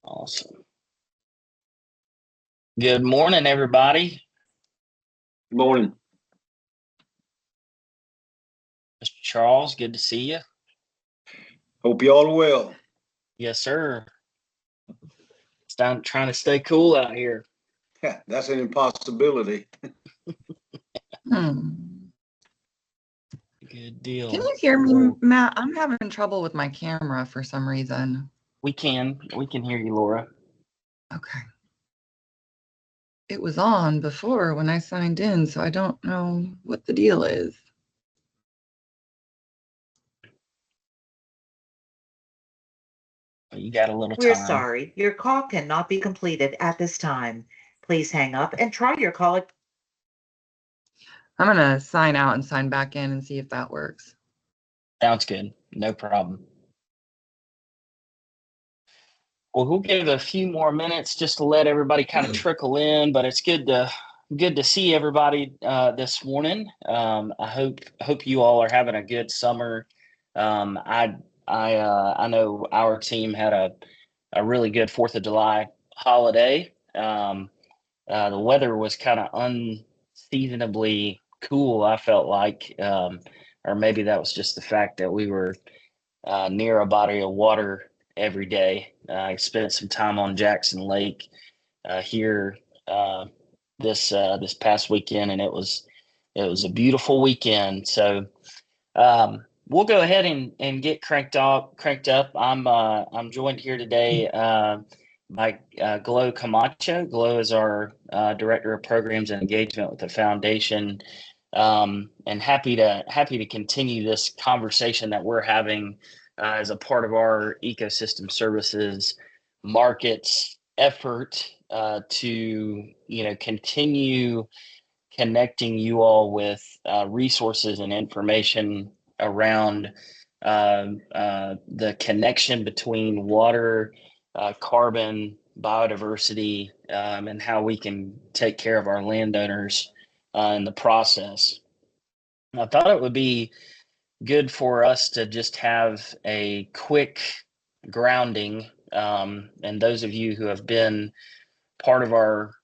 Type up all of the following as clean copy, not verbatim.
Awesome. Good morning, everybody. Good morning. Mr. Charles, good to see you. Hope you all are well. Yes, sir. It's time trying to stay cool out here. That's an impossibility. Good deal. Can you hear me, Matt? I'm having trouble with my camera for some reason. We can hear you, Laura. Okay. It was on before when I signed in, so I don't know what the deal is. You got a little We're time. sorry. Your call cannot be completed at this time. Please hang up and try your call. I'm going to sign out and sign back in and see if that works. Sounds good. No problem. Well, we'll give a few more minutes just to let everybody kind of trickle in, but it's good to see everybody this morning. I hope you all are having a good summer. I know our team had a really good 4th of July holiday. The weather was kind of unseasonably cool, I felt like, or maybe that was just the fact that we were near a body of water every day. I spent some time on Jackson Lake here this past weekend, and it was a beautiful weekend. So we'll go ahead and get cranked up. I'm joined here today by Glo Camacho. Glo is our Director of Programs and Engagement with the Foundation, and happy to continue this conversation that we're having as a part of our ecosystem services markets effort to continue connecting you all with resources and information around the connection between water, carbon, biodiversity, and how we can take care of our landowners in the process. I thought it would be good for us to just have a quick grounding. And those of you who have been part of our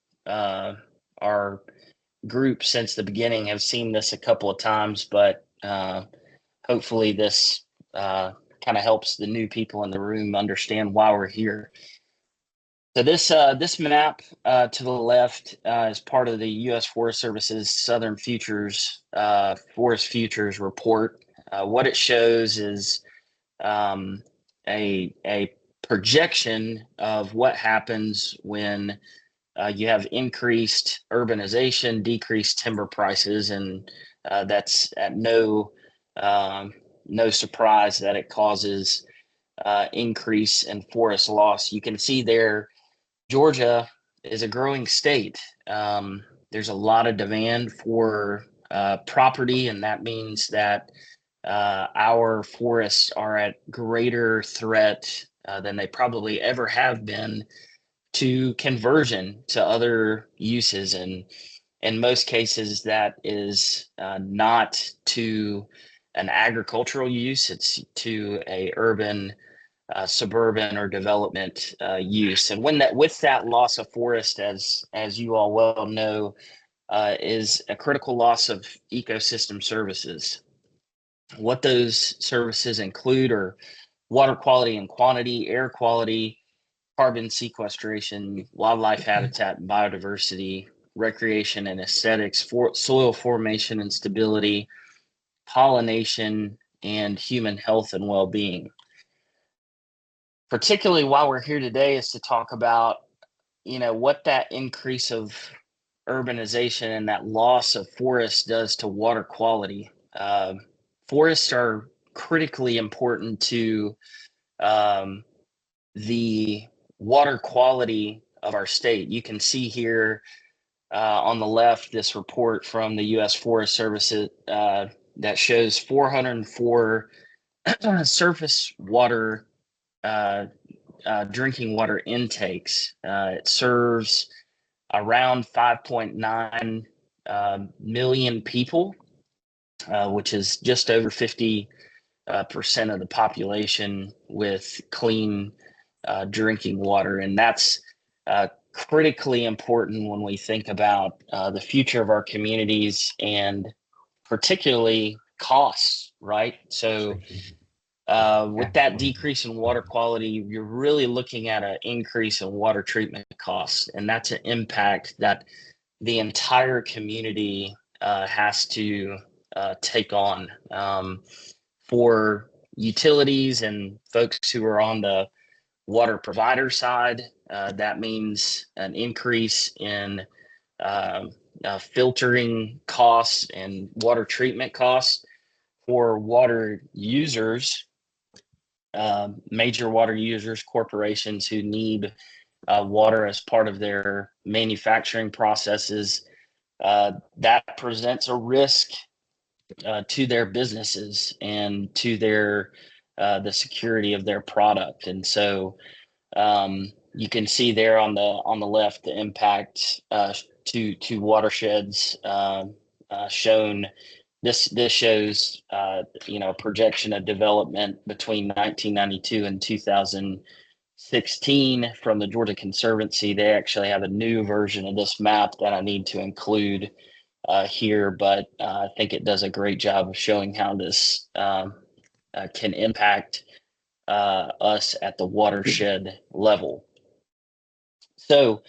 group since the beginning have seen this a couple of times, but hopefully this kind of helps the new people in the room understand why we're here. So this map to the left is part of the U.S. Forest Service's Southern Futures Forest Futures Report. What it shows is a projection of what happens when you have increased urbanization, decreased timber prices, and that's at no surprise that it causes increase in forest loss. You can see there, Georgia is a growing state. There's a lot of demand for property, and that means that our forests are at greater threat than they probably ever have been to conversion to other uses. And in most cases, that is not to an agricultural use, it's to a urban, suburban, or development use. And with that loss of forest, as you all well know, is a critical loss of ecosystem services. What those services include are water quality and quantity, air quality, carbon sequestration, wildlife habitat and biodiversity, recreation and aesthetics, soil formation and stability, pollination, and human health and well-being. Particularly why we're here today is to talk about, what that increase of urbanization and that loss of forest does to water quality. Forests are critically important to the water quality of our state. You can see here on the left this report from the U.S. Forest Service that shows 404 surface water drinking water intakes. It serves around 5.9 million people, which is just over 50% of the population with clean drinking water. And that's critically important when we think about the future of our communities and particularly costs, right? So with that decrease in water quality, you're really looking at an increase in water treatment costs, and that's an impact that the entire community has to take on. For utilities and folks who are on the water provider side, that means an increase in filtering costs and water treatment costs. For water users, major water users, corporations who need water as part of their manufacturing processes, that presents a risk to their businesses and to their the security of their product. And so you can see there on the left the impact to watersheds shown. This shows projection of development between 1992 and 2016 from the Georgia Conservancy. They actually have a new version of this map that I need to include here, but I think it does a great job of showing how this can impact us at the watershed level. So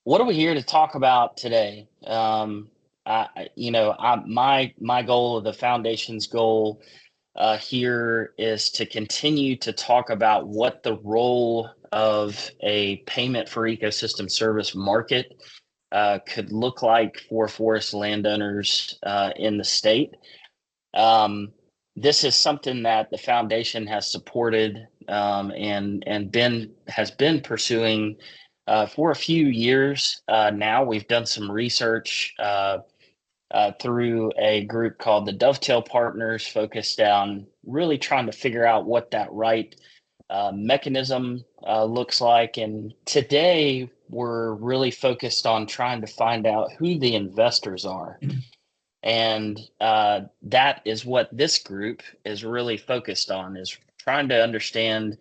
what are we here to talk about today? My goal, of the foundation's goal here, is to continue to talk about what the role of a payment for ecosystem service market could look like for forest landowners in the state. This is something that the foundation has supported and has been pursuing for a few years now. We've done some research through a group called the Dovetail Partners, focused on really trying to figure out what that right mechanism looks like. And today we're really focused on trying to find out who the investors are. And that is what this group is really focused on, is trying to understand,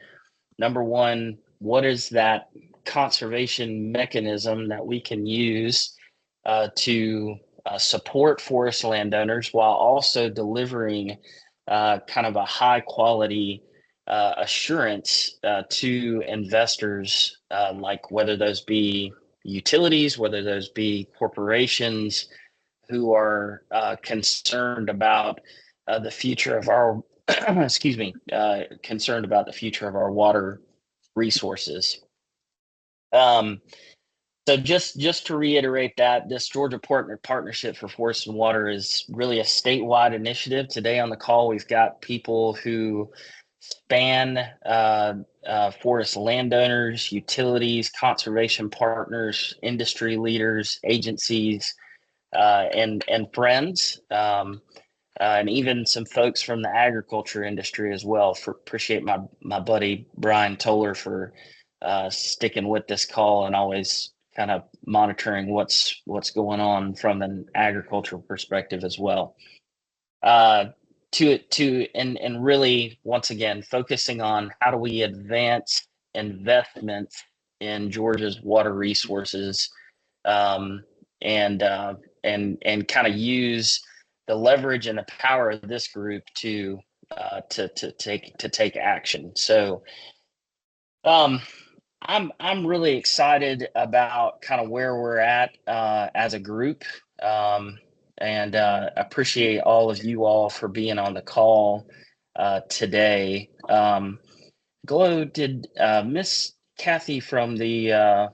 number one, what is that conservation mechanism that we can use to support forest landowners while also delivering kind of a high quality assurance to investors, like whether those be utilities, whether those be corporations who are concerned about the future of our concerned about the future of our water resources. So just to reiterate, that this Georgia Partnership for Forest and Water is really a statewide initiative. Today on the call, we've got people who span forest landowners, utilities, conservation partners, industry leaders, agencies, and friends, and even some folks from the agriculture industry as well. Appreciate my buddy Brian Toller for sticking with this call and always kind of monitoring what's going on from an agricultural perspective as well. And really, once again, focusing on how do we advance investment in Georgia's water resources, and kind of use the leverage and the power of this group to take action. So I'm really excited about kind of where we're at as a group, and appreciate all of you all for being on the call today. Glow, did Miss Kathy from the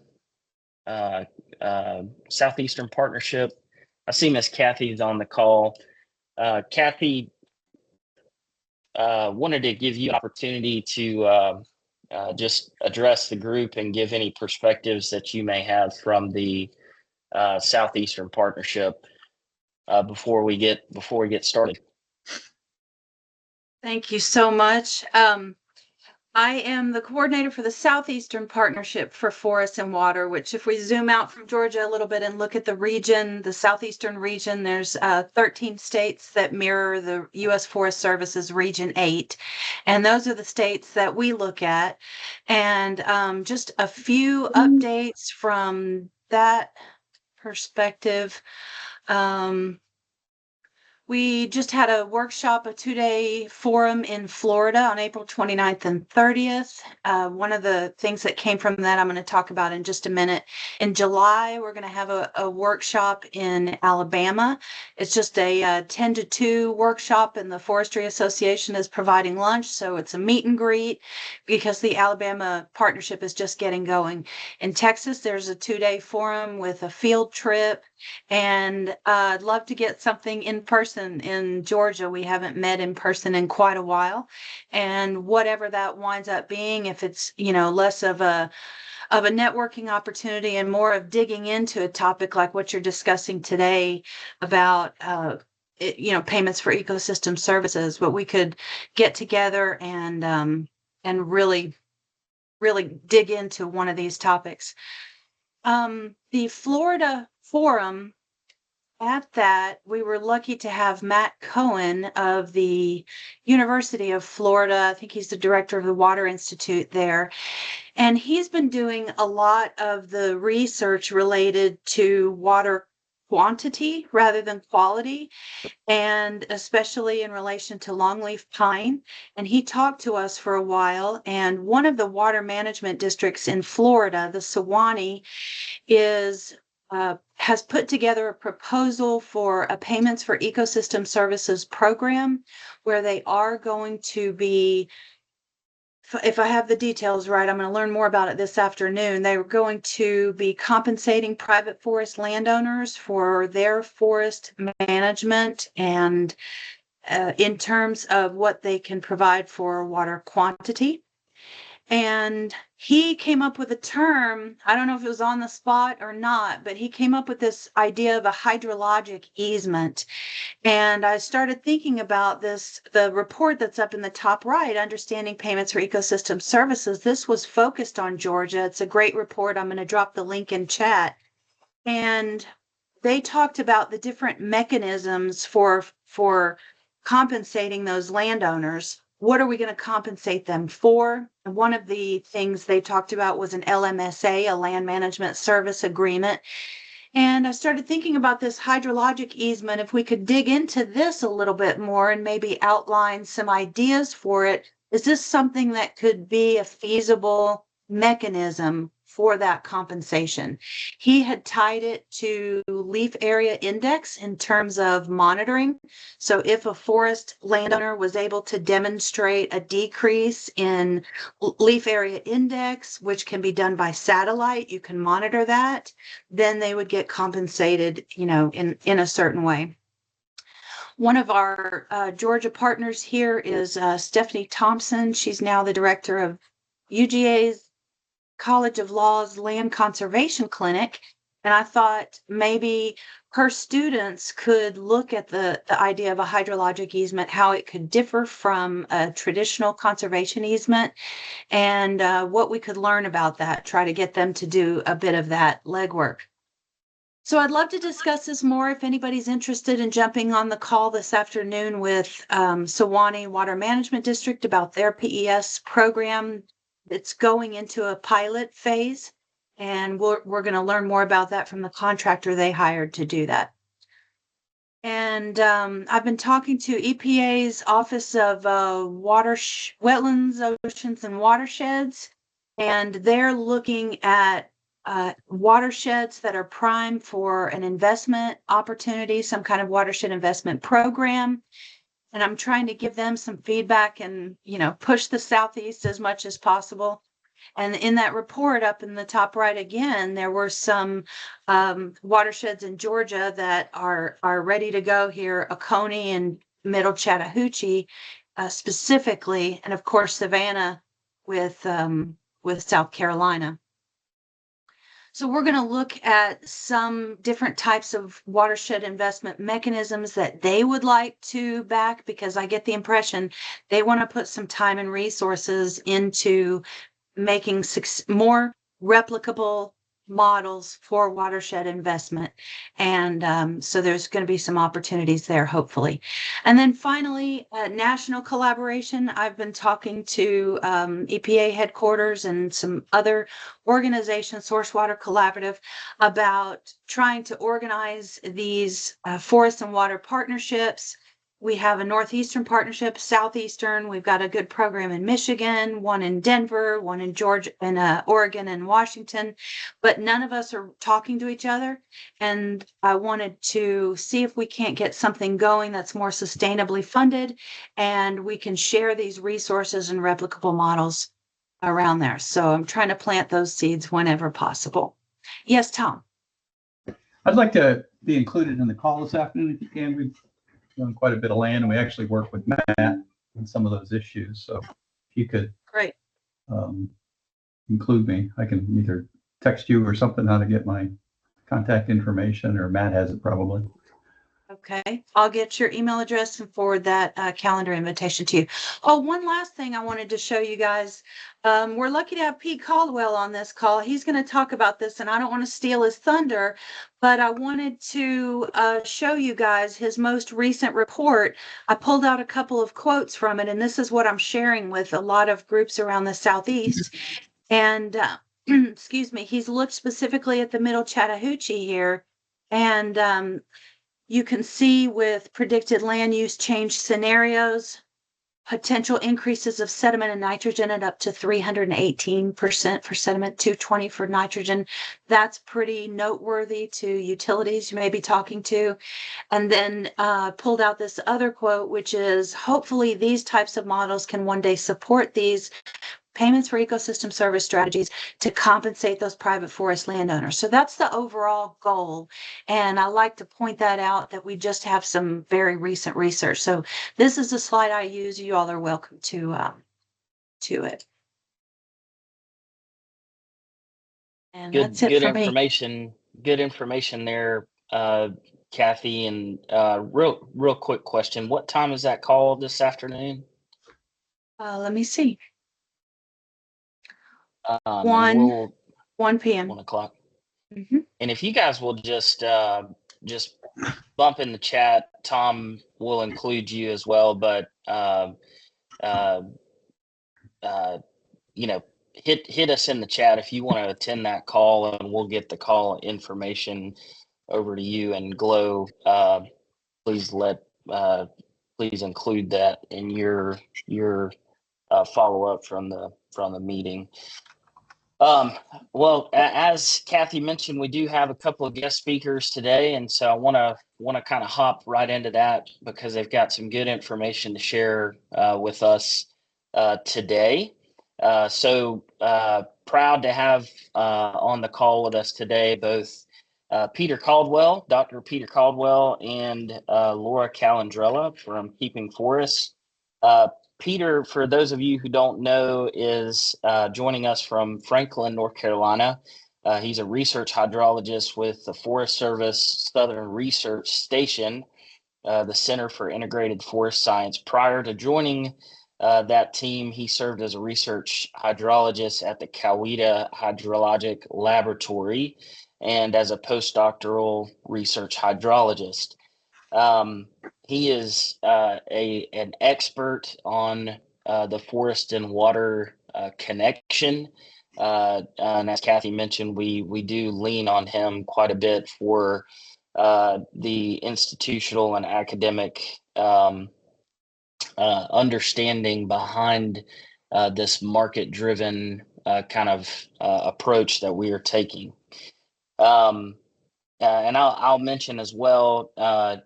Southeastern Partnership? I see Miss Kathy's on the call. Kathy, wanted to give you an opportunity to just address the group and give any perspectives that you may have from the Southeastern Partnership before we get started. Thank you so much. I am the coordinator for the Southeastern Partnership for Forests and Water, which if we zoom out from Georgia a little bit and look at the region, the Southeastern region, there's 13 states that mirror the U.S. Forest Service's Region 8. And those are the states that we look at. And just a few updates from that perspective. We just had a workshop, a 2-day forum in Florida on April 29th and 30th. One of the things that came from that I'm going to talk about in just a minute. In July, we're going to have a workshop in Alabama. It's just a 10 to 2 workshop, and the Forestry Association is providing lunch. So it's a meet and greet because the Alabama partnership is just getting going. In Texas, there's a 2-day forum with a field trip. And I'd love to get something in person in Georgia. We haven't met in person in quite a while. And whatever that winds up being, if it's, less of a networking opportunity and more of digging into a topic like what you're discussing today about, payments for ecosystem services, but we could get together and really, really dig into one of these topics. The Florida Forum, at that, we were lucky to have Matt Cohen of the University of Florida. I think he's the director of the Water Institute there. And he's been doing a lot of the research related to water quantity rather than quality, and especially in relation to longleaf pine. And he talked to us for a while. And one of the water management districts in Florida, the Sewanee, has put together a proposal for a payments for ecosystem services program where they are going to be, if I have the details right, I'm going to learn more about it this afternoon. They were going to be compensating private forest landowners for their forest management and in terms of what they can provide for water quantity. And he came up with a term, I don't know if it was on the spot or not, but he came up with this idea of a hydrologic easement. And I started thinking about this, the report that's up in the top right, Understanding Payments for Ecosystem Services. This was focused on Georgia. It's a great report. I'm going to drop the link in chat. And they talked about the different mechanisms for compensating those landowners. What are we going to compensate them for? And one of the things they talked about was an LMSA, a land management service agreement. And I started thinking about this hydrologic easement. If we could dig into this a little bit more and maybe outline some ideas for it, is this something that could be a feasible mechanism for that compensation? He had tied it to leaf area index in terms of monitoring. So if a forest landowner was able to demonstrate a decrease in leaf area index, which can be done by satellite, you can monitor that, then they would get compensated, in a certain way. One of our Georgia partners here is Stephanie Thompson. She's now the director of UGA's College of Law's Land Conservation Clinic. And I thought maybe her students could look at the idea of a hydrologic easement, how it could differ from a traditional conservation easement, and what we could learn about that, try to get them to do a bit of that legwork. So I'd love to discuss this more if anybody's interested in jumping on the call this afternoon with Sewanee Water Management District about their PES program. It's going into a pilot phase, and we're going to learn more about that from the contractor they hired to do that. And I've been talking to EPA's Office of Wetlands, Oceans, and Watersheds, and they're looking at watersheds that are prime for an investment opportunity, some kind of watershed investment program. And I'm trying to give them some feedback and, push the Southeast as much as possible. And in that report up in the top right again, there were some watersheds in Georgia that are ready to go here, Oconee and Middle Chattahoochee specifically, and of course Savannah with South Carolina. So we're going to look at some different types of watershed investment mechanisms that they would like to back, because I get the impression they want to put some time and resources into making more replicable models for watershed investment. And so there's going to be some opportunities there, hopefully. And then finally, national collaboration. I've been talking to EPA headquarters and some other organizations, Source Water Collaborative, about trying to organize these forest and water partnerships. We have a Northeastern Partnership, Southeastern. We've got a good program in Michigan, one in Denver, one in Georgia, and Oregon and Washington, but none of us are talking to each other. And I wanted to see if we can't get something going that's more sustainably funded, and we can share these resources and replicable models around there. So I'm trying to plant those seeds whenever possible. Yes, Tom. I'd like to be included in the call this afternoon if you can. We've done quite a bit of land, and we actually work with Matt on some of those issues. So if you could Great. Include me, I can either text you or something how to get my contact information, or Matt has it probably. Okay, I'll get your email address and forward that calendar invitation to you. Oh, one last thing I wanted to show you guys. We're lucky to have Pete Caldwell on this call. He's going to talk about this, and I don't want to steal his thunder, but I wanted to show you guys his most recent report. I pulled out a couple of quotes from it, and this is what I'm sharing with a lot of groups around the Southeast. And excuse me, he's looked specifically at the Middle Chattahoochee here, and you can see with predicted land use change scenarios, potential increases of sediment and nitrogen at up to 318% for sediment, 220 for nitrogen. That's pretty noteworthy to utilities you may be talking to. And then pulled out this other quote, which is, hopefully these types of models can one day support these payments for ecosystem service strategies to compensate those private forest landowners. So that's the overall goal. And I like to point that out, that we just have some very recent research. So this is a slide I use. You all are welcome to it. And that's it Good for me. information. Good information there, Kathy. And real quick question: what time is that call this afternoon? Let me see. And 1 p.m. 1 o'clock. Mm-hmm. And if you guys will just bump in the chat, Tom will include you as well. But hit us in the chat if you want to attend that call, and we'll get the call information over to you. And Glow, please include that in your follow up from the meeting. Well, as Kathy mentioned, we do have a couple of guest speakers today, and so I want to kind of hop right into that because they've got some good information to share with us today. So proud to have on the call with us today both Peter Caldwell, Dr. Peter Caldwell, and Laura Calandrella from Keeping Forests. Peter, for those of you who don't know, is joining us from Franklin, North Carolina. He's a research hydrologist with the Forest Service Southern Research Station, the Center for Integrated Forest Science. Prior to joining that team, he served as a research hydrologist at the Coweta Hydrologic Laboratory and as a postdoctoral research hydrologist. He is an expert on the forest and water connection. And as Kathy mentioned, we do lean on him quite a bit for the institutional and academic understanding behind this market-driven kind of approach that we are taking. And I'll mention as well,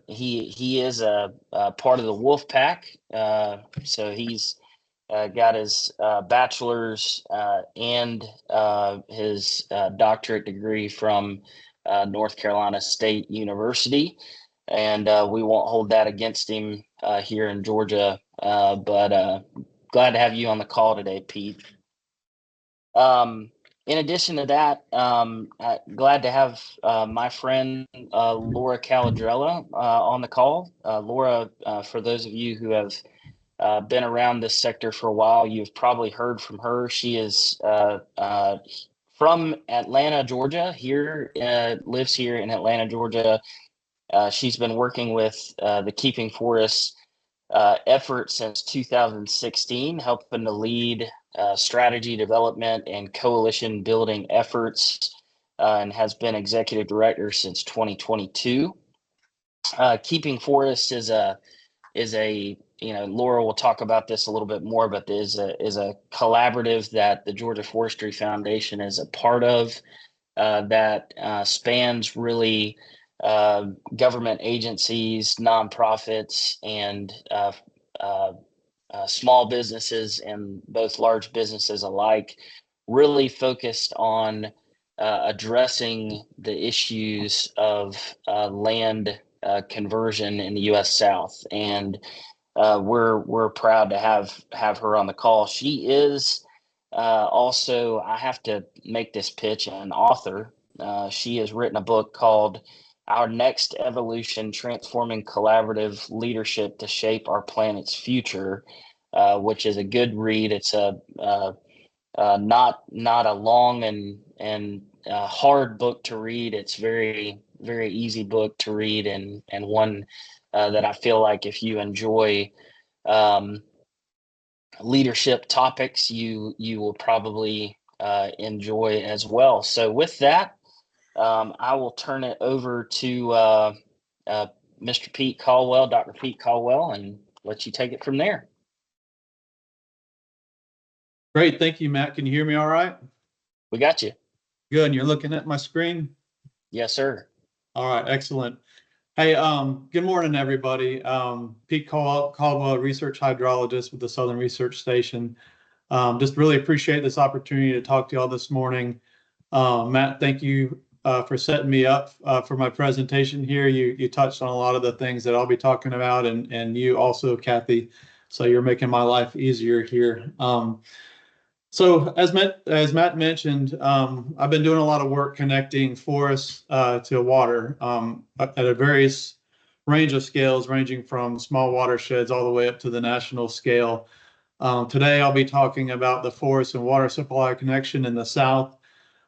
he is a part of the Wolf Pack. So he's got his bachelor's and his doctorate degree from North Carolina State University. And we won't hold that against him here in Georgia. But glad to have you on the call today, Pete. In addition to that, glad to have my friend Laura Calandrella on the call. Laura, for those of you who have been around this sector for a while, you've probably heard from her. She is from Atlanta, Georgia. Lives here in Atlanta, Georgia. She's been working with the Keeping Forests effort since 2016, helping to lead strategy development and coalition building efforts, and has been executive director since 2022. Keeping Forests is a Laura will talk about this a little bit more, but is a collaborative that the Georgia Forestry Foundation is a part of, that spans really government agencies, nonprofits, and small businesses, and both large businesses alike, really focused on addressing the issues of land conversion in the U.S. South. And we're proud to have her on the call. She is also, I have to make this pitch, an author. She has written a book called Our Next Evolution: Transforming Collaborative Leadership to Shape Our Planet's Future, which is a good read. It's not a long and hard book to read. It's very easy book to read, and one that I feel like if you enjoy leadership topics, you will probably enjoy as well. So with that, I will turn it over to Mr. Pete Caldwell, Dr. Pete Caldwell, and let you take it from there. Great. Thank you, Matt. Can you hear me all right? We got you. Good. And you're looking at my screen? Yes, sir. All right. Excellent. Hey, good morning, everybody. Pete Caldwell, research hydrologist with the Southern Research Station. Just really appreciate this opportunity to talk to y'all this morning. Matt, thank you for setting me up for my presentation here. You touched on a lot of the things that I'll be talking about, and you also, Kathy. So you're making my life easier here. So as Matt mentioned, I've been doing a lot of work connecting forests to water at a various range of scales, ranging from small watersheds all the way up to the national scale. Today, I'll be talking about the forest and water supply connection in the South.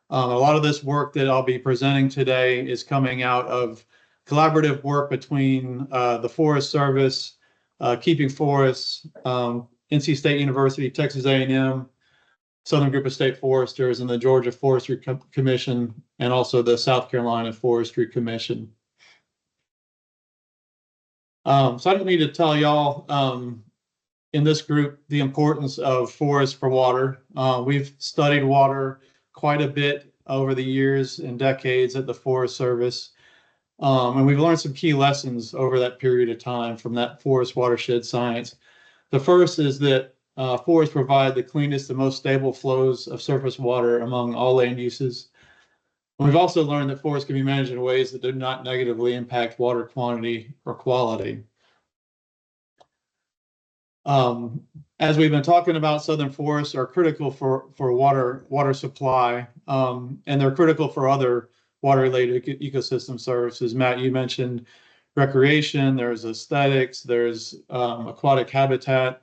A lot of this work that I'll be presenting today is coming out of collaborative work between the Forest Service, Keeping Forests, NC State University, Texas A&M, Southern Group of State Foresters, and the Georgia Forestry Commission, and also the South Carolina Forestry Commission. So I don't need to tell y'all in this group the importance of forests for water. We've studied water quite a bit over the years and decades at the Forest Service, and we've learned some key lessons over that period of time from that forest watershed science. The first is that forests provide the cleanest and most stable flows of surface water among all land uses. And we've also learned that forests can be managed in ways that do not negatively impact water quantity or quality. As we've been talking about, southern forests are critical for water supply, and they're critical for other water-related ecosystem services. Matt, you mentioned recreation, there's aesthetics, there's aquatic habitat,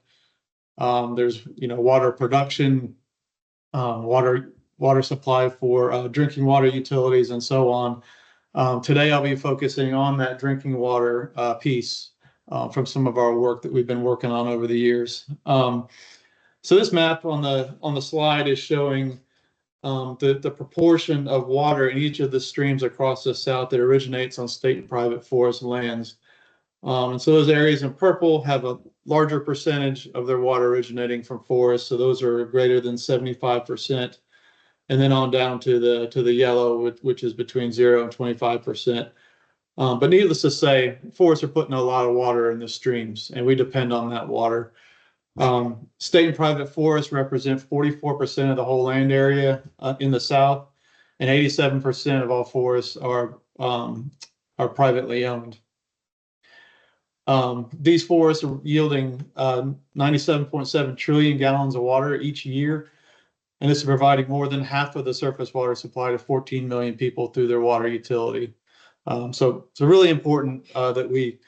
there's water production, water supply for drinking water utilities, and so on. Today I'll be focusing on that drinking water piece from some of our work that we've been working on over the years. So this map on the slide is showing the proportion of water in each of the streams across the South that originates on state and private forest lands. And so those areas in purple have a larger percentage of their water originating from forests. So those are greater than 75%. And then on down to the yellow, which is between 0 and 25%. But needless to say, forests are putting a lot of water in the streams, and we depend on that water. State and private forests represent 44% of the whole land area in the South, and 87% of all forests are privately owned. These forests are yielding 97.7 trillion gallons of water each year. and this is providing more than half of the surface water supply to 14 million people through their water utility. So it's really important that we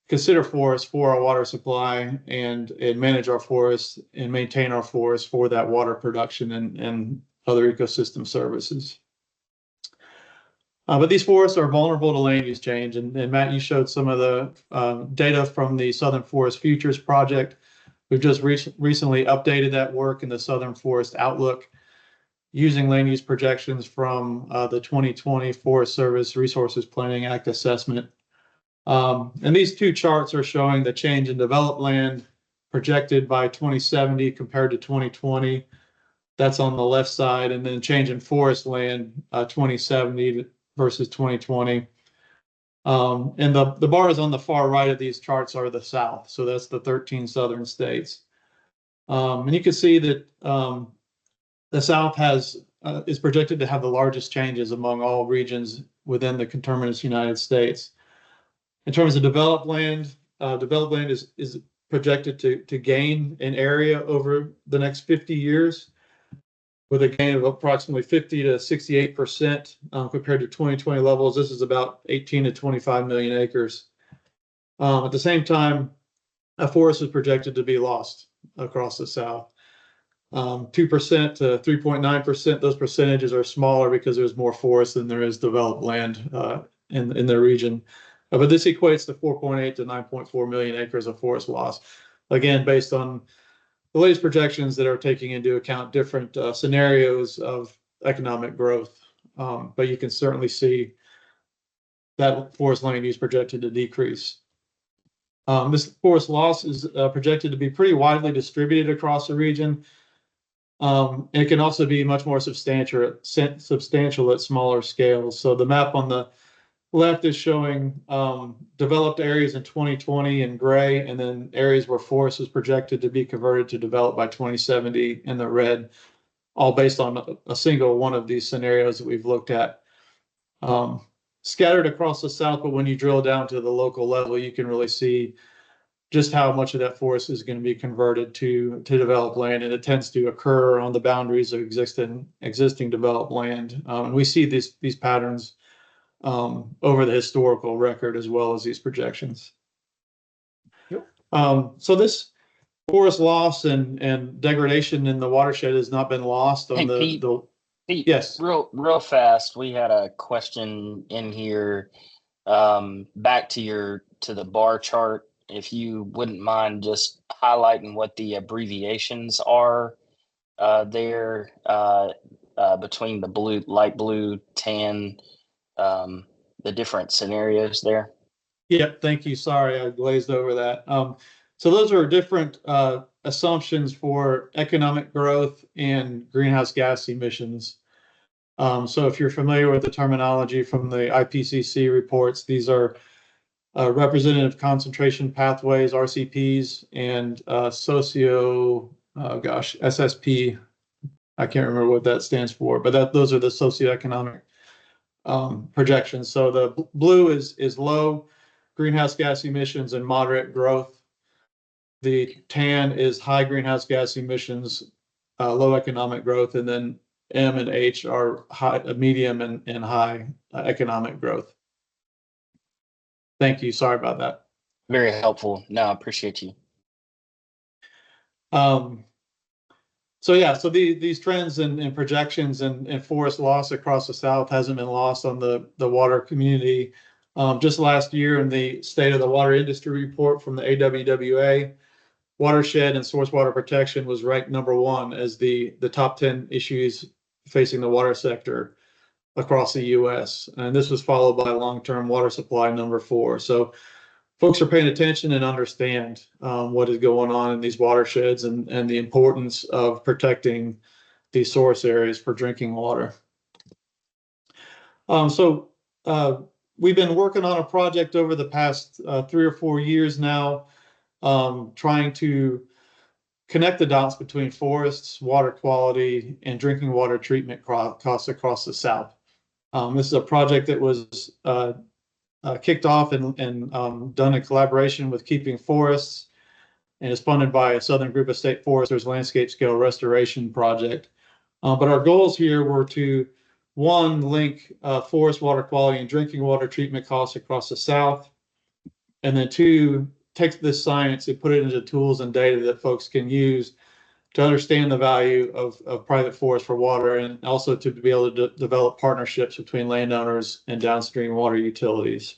consider forests for our water supply and manage our forests and maintain our forests for that water production and other ecosystem services. But these forests are vulnerable to land use change. And Matt, you showed some of the data from the Southern Forest Futures Project. We've just recently updated that work in the Southern Forest Outlook using land use projections from the 2020 Forest Service Resources Planning Act assessment. And these two charts are showing the change in developed land projected by 2070 compared to 2020. That's on the left side, and then change in forest land 2070 versus 2020. And the bars on the far right of these charts are the South. So that's the 13 southern states. And you can see that the South is projected to have the largest changes among all regions within the conterminous United States. In terms of developed land is projected to gain in area over the next 50 years, with a gain of approximately 50 to 68% compared to 2020 levels. This is about 18 to 25 million acres. At the same time, a forest is projected to be lost across the South. 2% to 3.9%, those percentages are smaller because there's more forest than there is developed land in the region. But this equates to 4.8 to 9.4 million acres of forest loss. Again, based on the latest projections that are taking into account different scenarios of economic growth. But you can certainly see that forest land use projected to decrease. This forest loss is projected to be pretty widely distributed across the region. And it can also be much more substantial at smaller scales. So the map on the left is showing developed areas in 2020 in gray, and then areas where forest is projected to be converted to develop by 2070 in the red, all based on a single one of these scenarios that we've looked at. Scattered across the South, but when you drill down to the local level, you can really see just how much of that forest is going to be converted to developed land, and it tends to occur on the boundaries of existing developed land. And we see these patterns over the historical record as well as these projections. Yep. So this forest loss and degradation in the watershed has not been lost on Pete, yes. Real fast. We had a question in here back to the bar chart. If you wouldn't mind just highlighting what the abbreviations are there between the light blue, tan, the different scenarios there. Yep, thank you. Sorry, I glazed over that. So those are different assumptions for economic growth and greenhouse gas emissions. So if you're familiar with the terminology from the IPCC reports, these are representative concentration pathways, RCPs, and SSP. I can't remember what that stands for, but those are the socioeconomic projections. So the blue is low greenhouse gas emissions and moderate growth. The tan is high greenhouse gas emissions, low economic growth, and then M and H are medium and high economic growth. Thank you. Sorry about that. Very helpful. No, I appreciate you. So these trends and projections and forest loss across the South hasn't been lost on the water community. Just last year in the State of the Water Industry report from the AWWA, watershed and source water protection was ranked #1 as the top 10 issues facing the water sector across the U.S. And this was followed by long-term water supply #4. So folks are paying attention and understand what is going on in these watersheds and the importance of protecting these source areas for drinking water. We've been working on a project over the past 3 or 4 years now, trying to connect the dots between forests, water quality, and drinking water treatment costs across the South. This is a project that was kicked off and done in collaboration with Keeping Forests, and is funded by a Southern Group of State Foresters Landscape Scale Restoration Project. But our goals here were to, one, link forest water quality and drinking water treatment costs across the South, and then two, take this science and put it into tools and data that folks can use to understand the value of private forests for water, and also to be able to develop partnerships between landowners and downstream water utilities.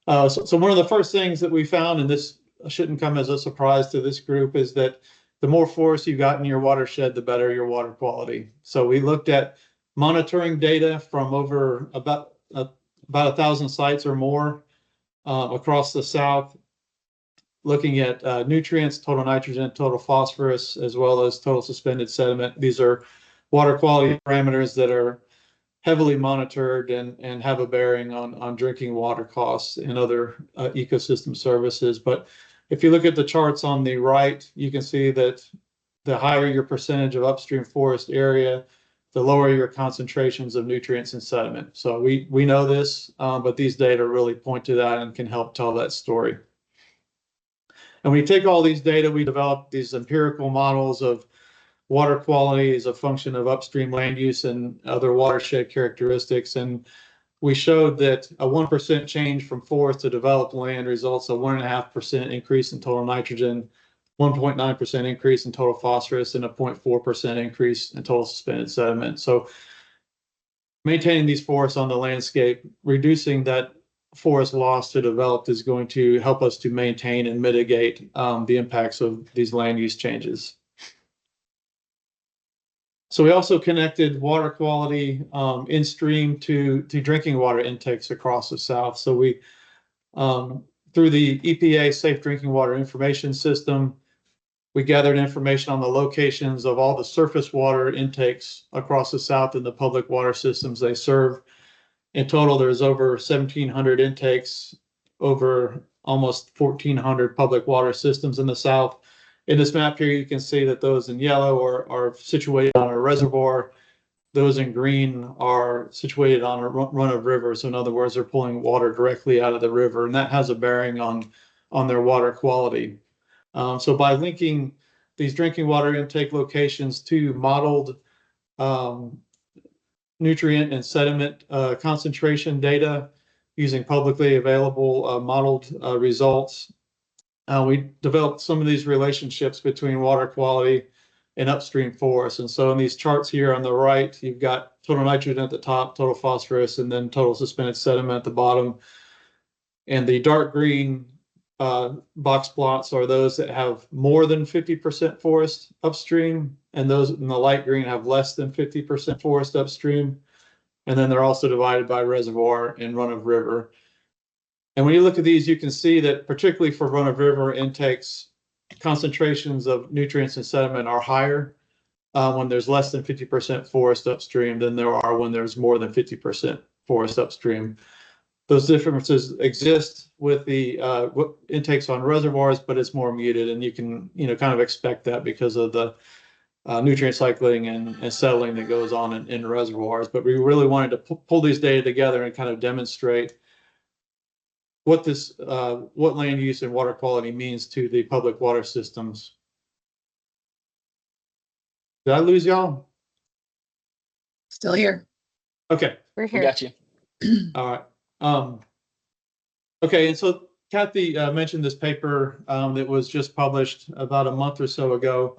So one of the first things that we found, and this shouldn't come as a surprise to this group, is that the more forest you got in your watershed, the better your water quality. So we looked at monitoring data from over about 1,000 sites or more across the South, looking at nutrients, total nitrogen, total phosphorus, as well as total suspended sediment. These are water quality parameters that are heavily monitored and have a bearing on drinking water costs and other ecosystem services. But if you look at the charts on the right, you can see that the higher your percentage of upstream forest area, the lower your concentrations of nutrients and sediment. So we know this, but these data really point to that and can help tell that story. And when you take all these data, we develop these empirical models of water quality as a function of upstream land use and other watershed characteristics. And we showed that a 1% change from forest to developed land results a 1.5% increase in total nitrogen, 1.9% increase in total phosphorus, and a 0.4% increase in total suspended sediment. So maintaining these forests on the landscape, reducing that forest loss to developed, is going to help us to maintain and mitigate the impacts of these land use changes. So we also connected water quality in stream to drinking water intakes across the South. So we, through the EPA Safe Drinking Water Information System, we gathered information on the locations of all the surface water intakes across the South and the public water systems they serve. In total, there's over 1,700 intakes, over almost 1,400 public water systems in the South. In this map here, you can see that those in yellow are situated on a reservoir. Those in green are situated on a run of rivers. So in other words, they're pulling water directly out of the river, and that has a bearing on their water quality. So by linking these drinking water intake locations to modeled nutrient and sediment concentration data using publicly available modeled results, we developed some of these relationships between water quality and upstream forests. And so in these charts here on the right, you've got total nitrogen at the top, total phosphorus, and then total suspended sediment at the bottom. And the dark green box plots are those that have more than 50% forest upstream, and those in the light green have less than 50% forest upstream. And then they're also divided by reservoir and run of river. And when you look at these, you can see that particularly for run of river intakes, concentrations of nutrients and sediment are higher when there's less than 50% forest upstream than there are when there's more than 50% forest upstream. Those differences exist with the intakes on reservoirs, but it's more muted, and you can kind of expect that because of the nutrient cycling and settling that goes on in reservoirs. But we really wanted to pull these data together and kind of demonstrate what land use and water quality means to the public water systems. Did I lose y'all? Still here. Okay. We're We here. got you. All right. Okay, and so Kathy mentioned this paper that was just published about a month or so ago,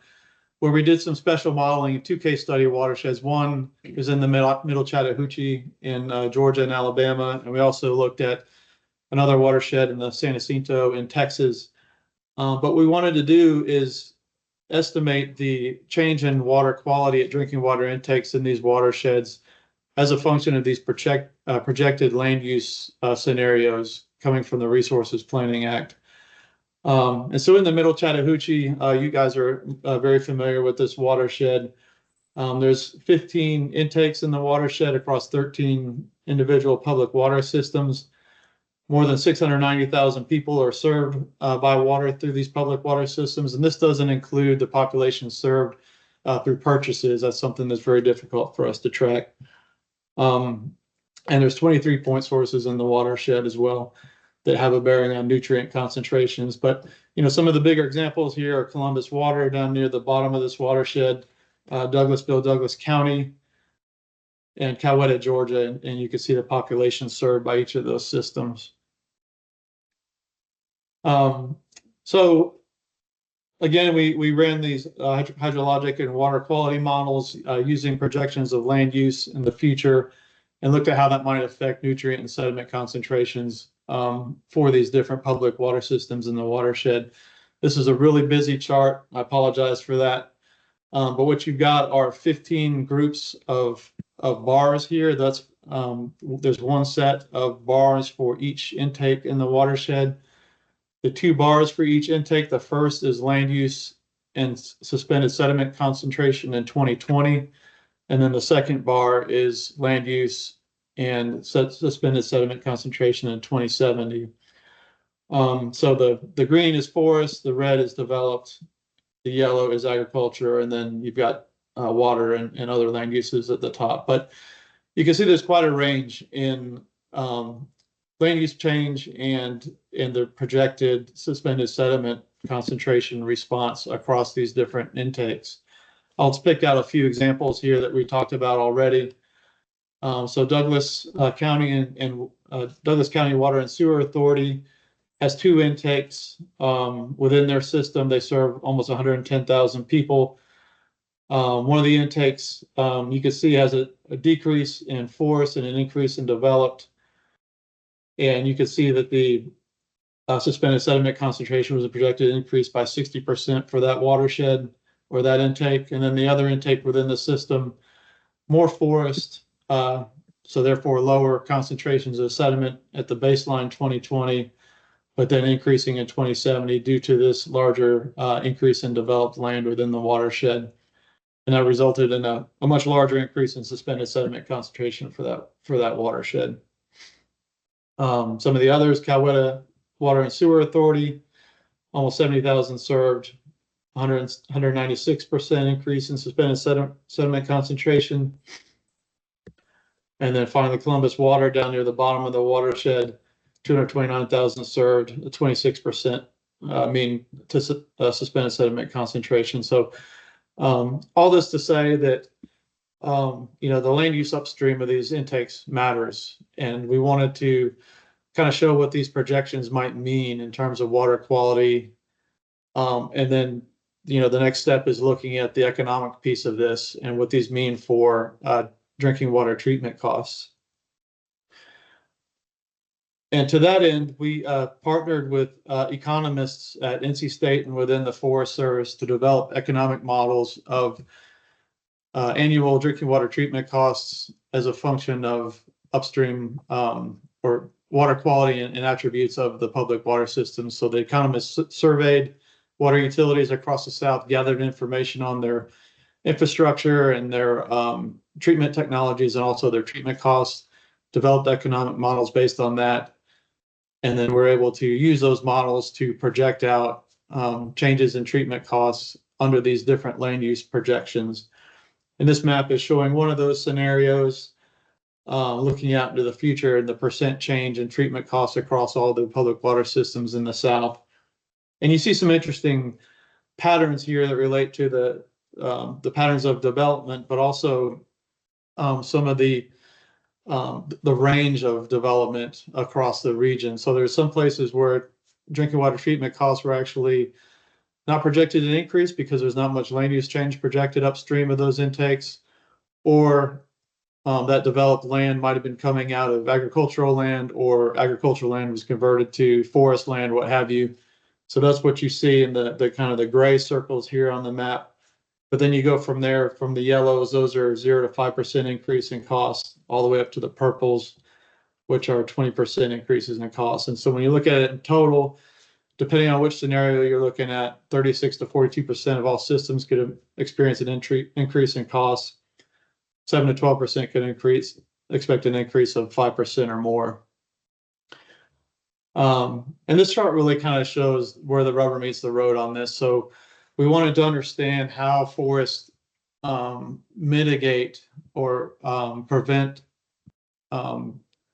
where we did some special modeling in 2 case study watersheds. One is in the middle Chattahoochee in Georgia and Alabama, and we also looked at another watershed in the San Jacinto in Texas. What we wanted to do is estimate the change in water quality at drinking water intakes in these watersheds as a function of these projected land use scenarios coming from the Resources Planning Act. And so in the middle Chattahoochee, you guys are very familiar with this watershed. There's 15 intakes in the watershed across 13 individual public water systems. More than 690,000 people are served by water through these public water systems. And this doesn't include the population served through purchases. That's something that's very difficult for us to track. And there's 23 point sources in the watershed as well that have a bearing on nutrient concentrations. But some of the bigger examples here are Columbus Water down near the bottom of this watershed, Douglasville, Douglas County, and Coweta, Georgia, and you can see the population served by each of those systems. So again, we ran these hydrologic and water quality models using projections of land use in the future, and looked at how that might affect nutrient and sediment concentrations for these different public water systems in the watershed. This is a really busy chart. I apologize for that. But what you've got are 15 groups of bars here. That's there's one set of bars for each intake in the watershed. The 2 bars for each intake, the first is land use and suspended sediment concentration in 2020. And then the second bar is land use and suspended sediment concentration in 2070. So the green is forest, the red is developed, the yellow is agriculture, and then you've got water and other land uses at the top. But you can see there's quite a range in land use change and in the projected suspended sediment concentration response across these different intakes. I'll just pick out a few examples here that we talked about already. So Douglas County and Douglas County Water and Sewer Authority has 2 intakes within their system. They serve almost 110,000 people. One of the intakes you can see has a decrease in forest and an increase in developed. And you can see that the suspended sediment concentration was projected to increase by 60% for that watershed or that intake. And then the other intake within the system, more forest, so therefore lower concentrations of sediment at the baseline 2020, but then increasing in 2070 due to this larger increase in developed land within the watershed. And that resulted in a much larger increase in suspended sediment concentration for that watershed. Some of the others, Coweta Water and Sewer Authority, almost 70,000 served, 196% increase in suspended sediment concentration. And then finally, Columbus Water down near the bottom of the watershed, 229,000 served, a 26% mean to suspended sediment concentration. So all this to say that the land use upstream of these intakes matters, and we wanted to kind of show what these projections might mean in terms of water quality. And then, the next step is looking at the economic piece of this and what these mean for drinking water treatment costs. And to that end, we partnered with economists at NC State and within the Forest Service to develop economic models of annual drinking water treatment costs as a function of upstream or water quality and attributes of the public water system. So the economists surveyed water utilities across the South, gathered information on their infrastructure and their treatment technologies and also their treatment costs, developed economic models based on that. And then we're able to use those models to project out changes in treatment costs under these different land use projections. And this map is showing one of those scenarios, looking out into the future and the percent change in treatment costs across all the public water systems in the South. And you see some interesting patterns here that relate to the patterns of development, but also some of the range of development across the region. So there's some places where drinking water treatment costs were actually not projected to increase because there's not much land use change projected upstream of those intakes, or that developed land might have been coming out of agricultural land, or agricultural land was converted to forest land, what have you. So that's what you see in the kind of the gray circles here on the map. But then you go from there, from the yellows, those are 0 to 5% increase in costs, all the way up to the purples, which are 20% increases in costs. And so when you look at it in total, depending on which scenario you're looking at, 36 to 42% of all systems could experience an increase in costs. 7 to 12% could expect an increase of 5% or more. And this chart really kind of shows where the rubber meets the road on this. So we wanted to understand how forests mitigate or prevent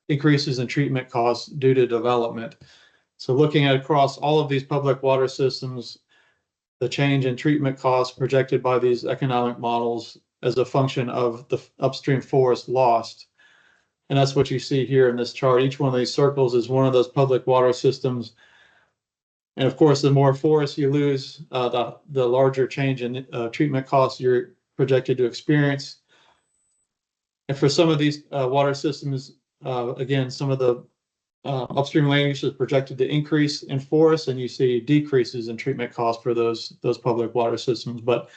increases in treatment costs due to development. So looking at across all of these public water systems, the change in treatment costs projected by these economic models as a function of the upstream forest lost. And that's what you see here in this chart. Each one of these circles is one of those public water systems. And of course, the more forest you lose, the larger change in treatment costs you're projected to experience. And for some of these water systems, again, some of the upstream land use is projected to increase in forests, and you see decreases in treatment costs for those public water systems. But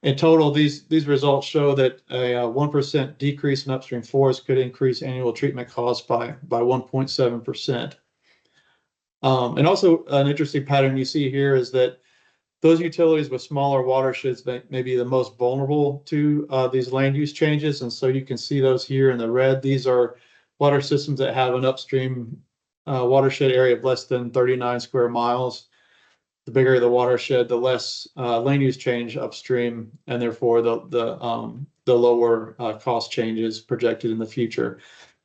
in total, these results show that a 1% decrease in upstream forests could increase annual treatment costs by 1.7%. And also an interesting pattern you see here is that those utilities with smaller watersheds may be the most vulnerable to these land use changes. And so you can see those here in the red. These are water systems that have an upstream watershed area of less than 39 square miles. The bigger the watershed, the less land use change upstream, and therefore the lower cost changes projected in the future.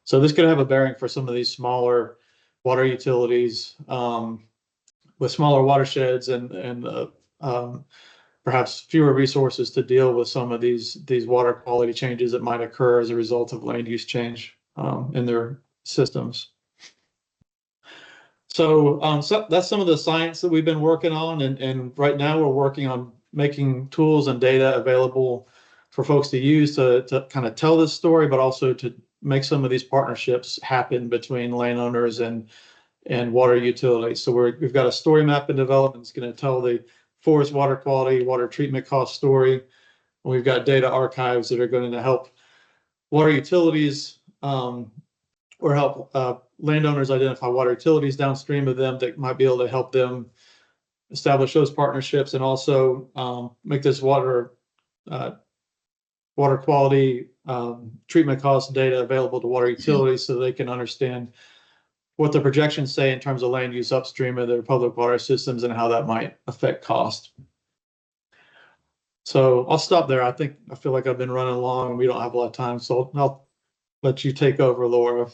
So this could have a bearing for some of these smaller water utilities with smaller watersheds and perhaps fewer resources to deal with some of these water quality changes that might occur as a result of land use change in their systems. So, that's some of the science that we've been working on, and right now we're working on making tools and data available for folks to use to kind of tell this story, but also to make some of these partnerships happen between landowners and water utilities. So we've got a story map in development that's going to tell the forest water quality, water treatment cost story. And we've got data archives that are going to help water utilities or help landowners identify water utilities downstream of them that might be able to help them establish those partnerships, and also make this water quality treatment cost data available to water utilities so they can understand what the projections say in terms of land use upstream of their public water systems and how that might affect cost. So I'll stop there. I feel like I've been running along and we don't have a lot of time, so I'll let you take over, Laura.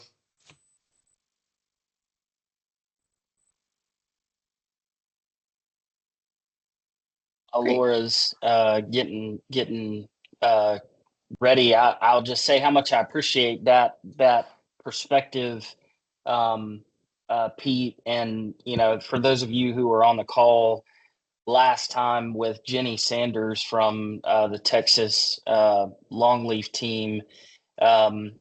Laura's getting ready. I'll just say how much I appreciate that perspective, Pete. And for those of you who were on the call last time with Jenny Sanders from the Texas Longleaf team, I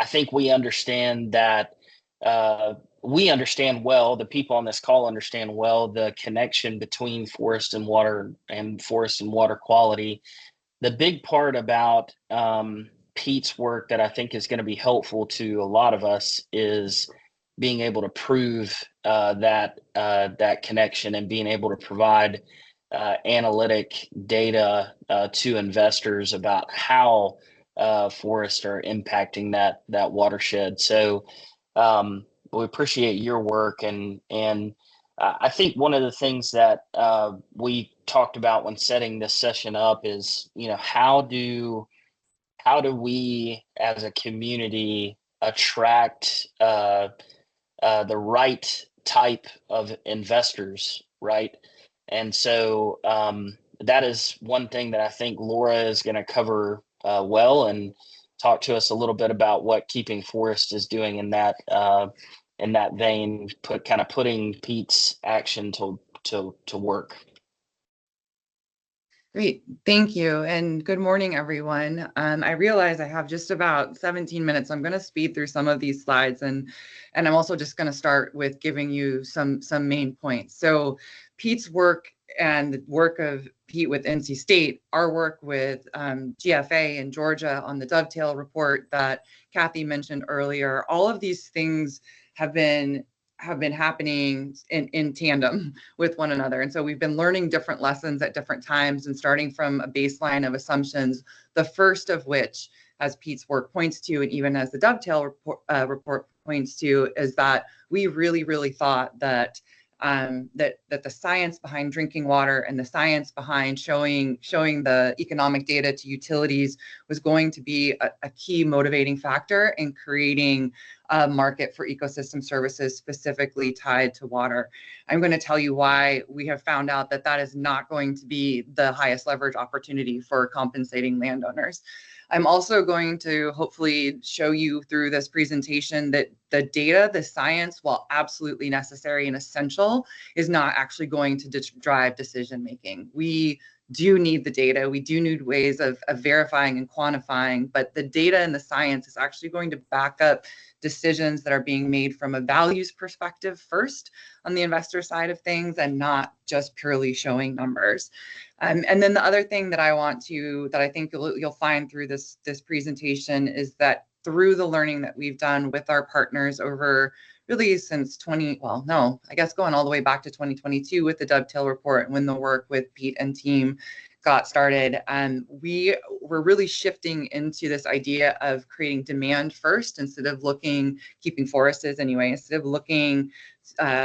think we understand that. We understand well, the people on this call understand well, the connection between forest and water quality. The big part about Pete's work that I think is going to be helpful to a lot of us is being able to prove that connection and being able to provide analytic data to investors about how forests are impacting that watershed. So we appreciate your work, and I think one of the things that we talked about when setting this session up is, how do we as a community attract the right type of investors, right? And so that is one thing that I think Laura is going to cover well, and talk to us a little bit about what Keeping Forest is doing in that vein, putting Pete's action to work. Great, thank you, and good morning, everyone. I realize I have just about 17 minutes. So I'm going to speed through some of these slides, and I'm also just going to start with giving you some main points. So Pete's work and the work of Pete with NC State, our work with GFA in Georgia on the dovetail report that Kathy mentioned earlier, all of these things have been happening in tandem with one another. And so we've been learning different lessons at different times and starting from a baseline of assumptions, the first of which, as Pete's work points to, and even as the dovetail report points to, is that we really thought that that the science behind drinking water and the science behind showing the economic data to utilities was going to be a key motivating factor in creating a market for ecosystem services specifically tied to water. I'm going to tell you why we have found out that that is not going to be the highest leverage opportunity for compensating landowners. I'm also going to hopefully show you through this presentation that the data, the science, while absolutely necessary and essential, is not actually going to drive decision making. We do need the data. We do need ways of verifying and quantifying, but the data and the science is actually going to back up decisions that are being made from a values perspective first on the investor side of things, and not just purely showing numbers. And then the other thing that I think you'll find through this presentation is that through the learning that we've done with our partners over really since going all the way back to 2022 with the Dovetail report, and when the work with Pete and team got started, we were really shifting into this idea of creating demand first instead of keeping forests anyway, instead of looking,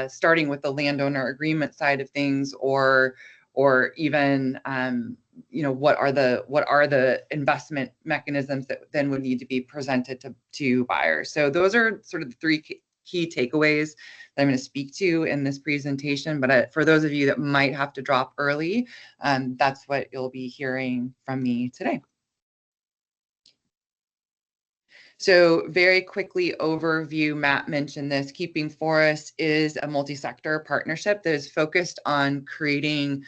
starting with the landowner agreement side of things, or even what are the investment mechanisms that then would need to be presented to buyers. So those are sort of the three key takeaways that I'm going to speak to in this presentation. But for those of you that might have to drop early, that's what you'll be hearing from me today. So very quickly overview, Matt mentioned this, Keeping Forests is a multi-sector partnership that is focused on creating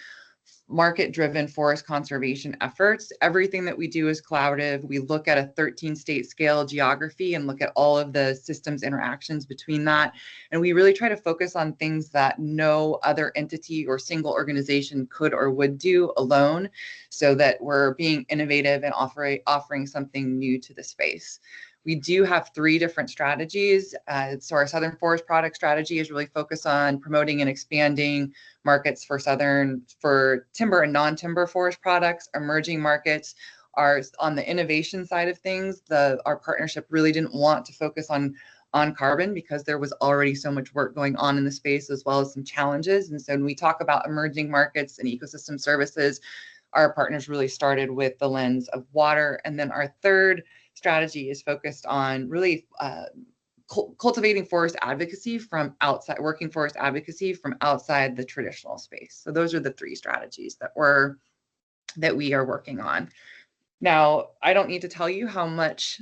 market-driven forest conservation efforts. Everything that we do is collaborative. We look at a 13-state scale geography and look at all of the systems interactions between that. And we really try to focus on things that no other entity or single organization could or would do alone, so that we're being innovative and offering something new to the space. We do have 3 different strategies. So our Southern Forest Product strategy is really focused on promoting and expanding markets for timber and non-timber forest products. Emerging markets are on the innovation side of things. Our partnership really didn't want to focus on carbon because there was already so much work going on in the space, as well as some challenges. And so when we talk about emerging markets and ecosystem services, our partners really started with the lens of water. And then our third strategy is focused on really cultivating forest advocacy from outside, working forest advocacy from outside the traditional space. So those are the 3 strategies that we are working on. Now, I don't need to tell you how much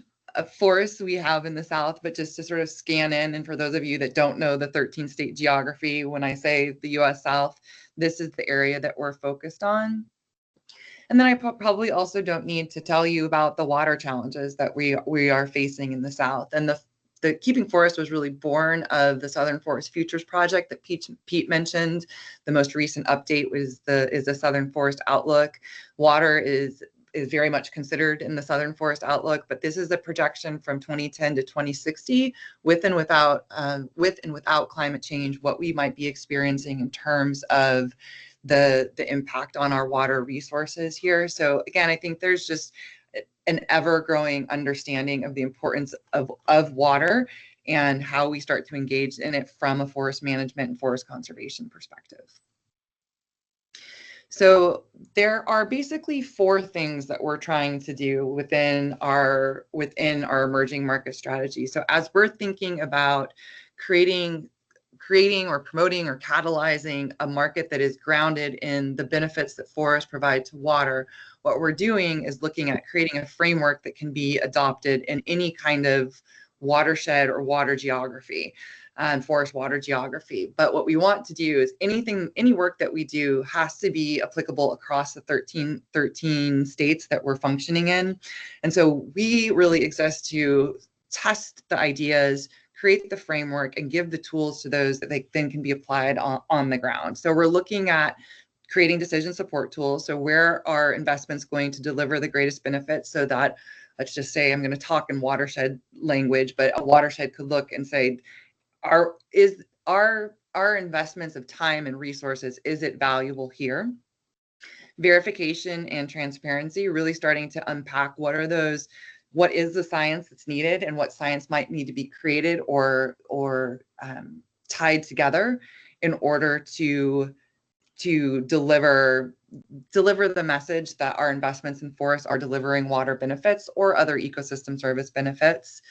forests we have in the South, but just to sort of scan in, and for those of you that don't know the 13-state geography, when I say the US South, this is the area that we're focused on. And then I probably also don't need to tell you about the water challenges that we are facing in the South. And the Keeping Forest was really born of the Southern Forest Futures Project that Pete mentioned. The most recent update is the Southern Forest Outlook. Water is very much considered in the Southern Forest Outlook, but this is a projection from 2010 to 2060, with and without climate change, what we might be experiencing in terms of the impact on our water resources here. So again, I think there's just an ever-growing understanding of the importance of water and how we start to engage in it from a forest management and forest conservation perspective. So there are basically 4 things that we're trying to do within our emerging market strategy. So as we're thinking about creating or promoting or catalyzing a market that is grounded in the benefits that forests provide to water, what we're doing is looking at creating a framework that can be adopted in any kind of watershed or water geography, forest water geography. But what we want to do is any work that we do has to be applicable across the 13 states that we're functioning in. And so we really exist to test the ideas, create the framework, and give the tools to those that they then can be applied on the ground. So we're looking at creating decision support tools. So where are investments going to deliver the greatest benefits, so that, let's just say, I'm going to talk in watershed language, but a watershed could look and say, our investments of time and resources, is it valuable here? Verification and transparency, really starting to unpack what is the science that's needed, and what science might need to be created or tied together in order to deliver the message that our investments in forests are delivering water benefits or other ecosystem service benefits.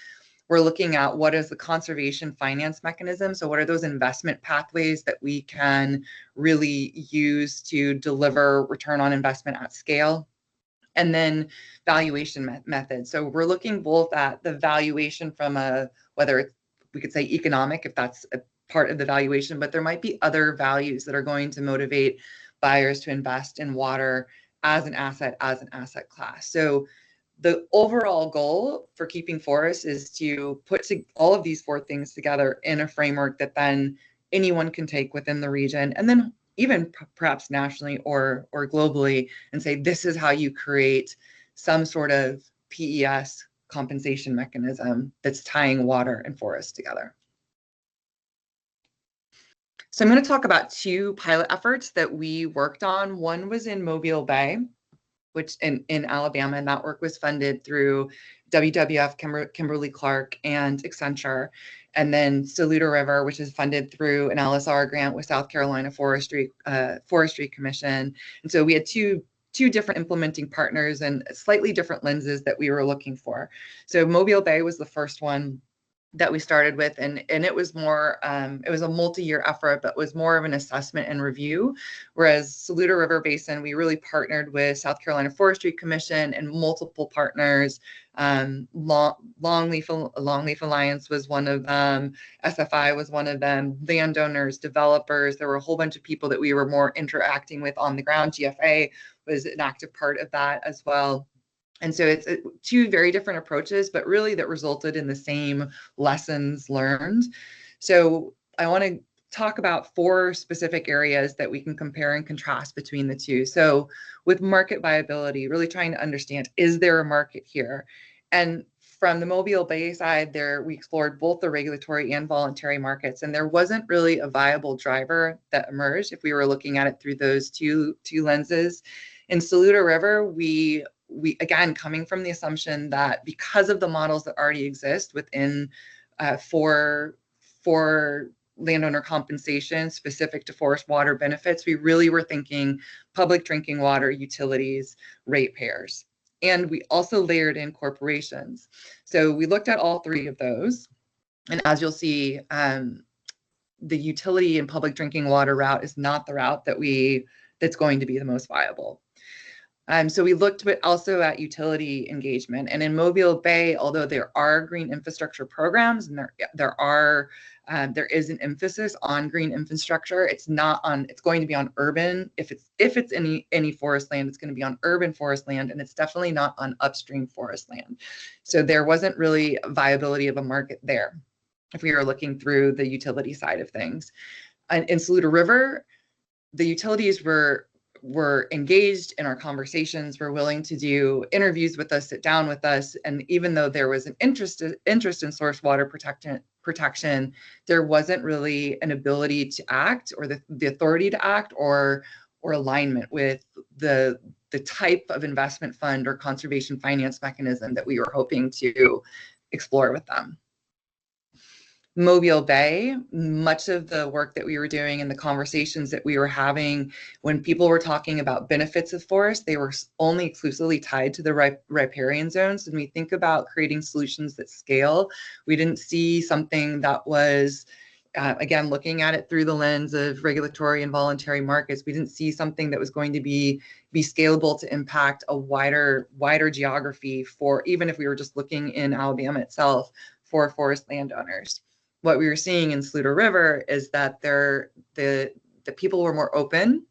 We're looking at what is the conservation finance mechanism. So what are those investment pathways that we can really use to deliver return on investment at scale? And then valuation methods. So we're looking both at the valuation from whether it's, we could say economic, if that's a part of the valuation, but there might be other values that are going to motivate buyers to invest in water as an asset class. So the overall goal for keeping forests is to put all of these 4 things together in a framework that then anyone can take within the region, and then even perhaps nationally or globally, and say, this is how you create some sort of PES compensation mechanism that's tying water and forests together. So I'm going to talk about 2 pilot efforts that we worked on. One was in Mobile Bay, which in Alabama, and that work was funded through WWF, Kimberly-Clark, and Accenture. And then Saluda River, which is funded through an LSR grant with South Carolina Forestry Commission. And so we had two different implementing partners and slightly different lenses that we were looking for. So Mobile Bay was the first one that we started with, and it was more, it was a multi-year effort, but was more of an assessment and review. Whereas Saluda River Basin, we really partnered with South Carolina Forestry Commission and multiple partners. Longleaf Alliance was one of them, SFI was one of them, landowners, developers. There were a whole bunch of people that we were more interacting with on the ground. GFA was an active part of that as well. And so it's 2 very different approaches, but really that resulted in the same lessons learned. So I want to talk about 4 specific areas that we can compare and contrast between the 2. So with market viability, really trying to understand, is there a market here? And from the Mobile Bay side, we explored both the regulatory and voluntary markets, and there wasn't really a viable driver that emerged if we were looking at it through those two lenses. In Saluda River, we again, coming from the assumption that because of the models that already exist within for landowner compensation specific to forest water benefits, we really were thinking public drinking water, utilities, ratepayers. And we also layered in corporations. So we looked at all 3 of those. And as you'll see, the utility and public drinking water route is not the route that's going to be the most viable. So we looked also at utility engagement, and in Mobile Bay, although there are green infrastructure programs and there is an emphasis on green infrastructure, it's going to be on urban. If it's any forest land, it's going to be on urban forest land, and it's definitely not on upstream forest land. So there wasn't really a viability of a market there if we were looking through the utility side of things. And in Saluda River, the utilities were engaged in our conversations, were willing to do interviews with us, sit down with us. And even though there was an interest in source water protection, there wasn't really an ability to act or the authority to act or alignment with the type of investment fund or conservation finance mechanism that we were hoping to explore with them. Mobile Bay, much of the work that we were doing and the conversations that we were having when people were talking about benefits of forest, they were only exclusively tied to the riparian zones. And we think about creating solutions that scale. We didn't see something that was, again, looking at it through the lens of regulatory and voluntary markets, we didn't see something that was going to be scalable to impact a wider geography for, even if we were just looking in Alabama itself, for forest landowners. What we were seeing in Saluda River is that the people were more open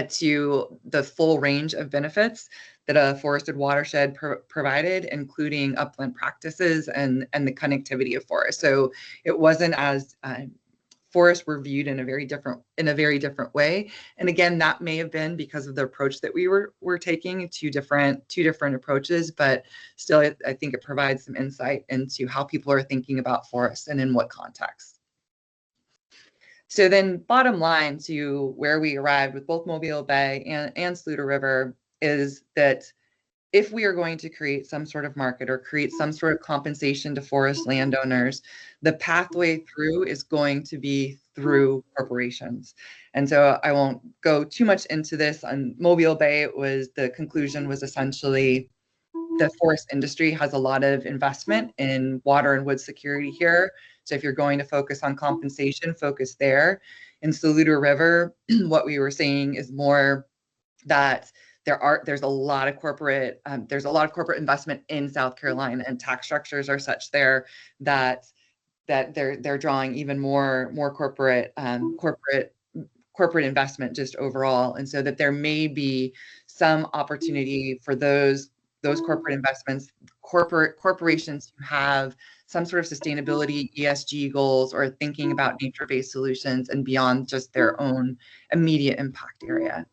to the full range of benefits that a forested watershed provided, including upland practices and the connectivity of forests. So it wasn't as forests were viewed in a very different way. And again, that may have been because of the approach that we were taking, two different approaches, but still, I think it provides some insight into how people are thinking about forests and in what context. So then bottom line to where we arrived with both Mobile Bay and Saluda River is that if we are going to create some sort of market or create some sort of compensation to forest landowners, the pathway through is going to be through corporations. And so I won't go too much into this. On Mobile Bay, the conclusion was essentially the forest industry has a lot of investment in water and wood security here. So if you're going to focus on compensation, focus there. In Saluda River, what we were seeing is more that there's a lot of corporate investment in South Carolina, and tax structures are such there that they're drawing even more corporate investment just overall. And so that there may be some opportunity for those corporate investments, corporations who have some sort of sustainability ESG goals, or thinking about nature-based solutions and beyond just their own immediate impact area.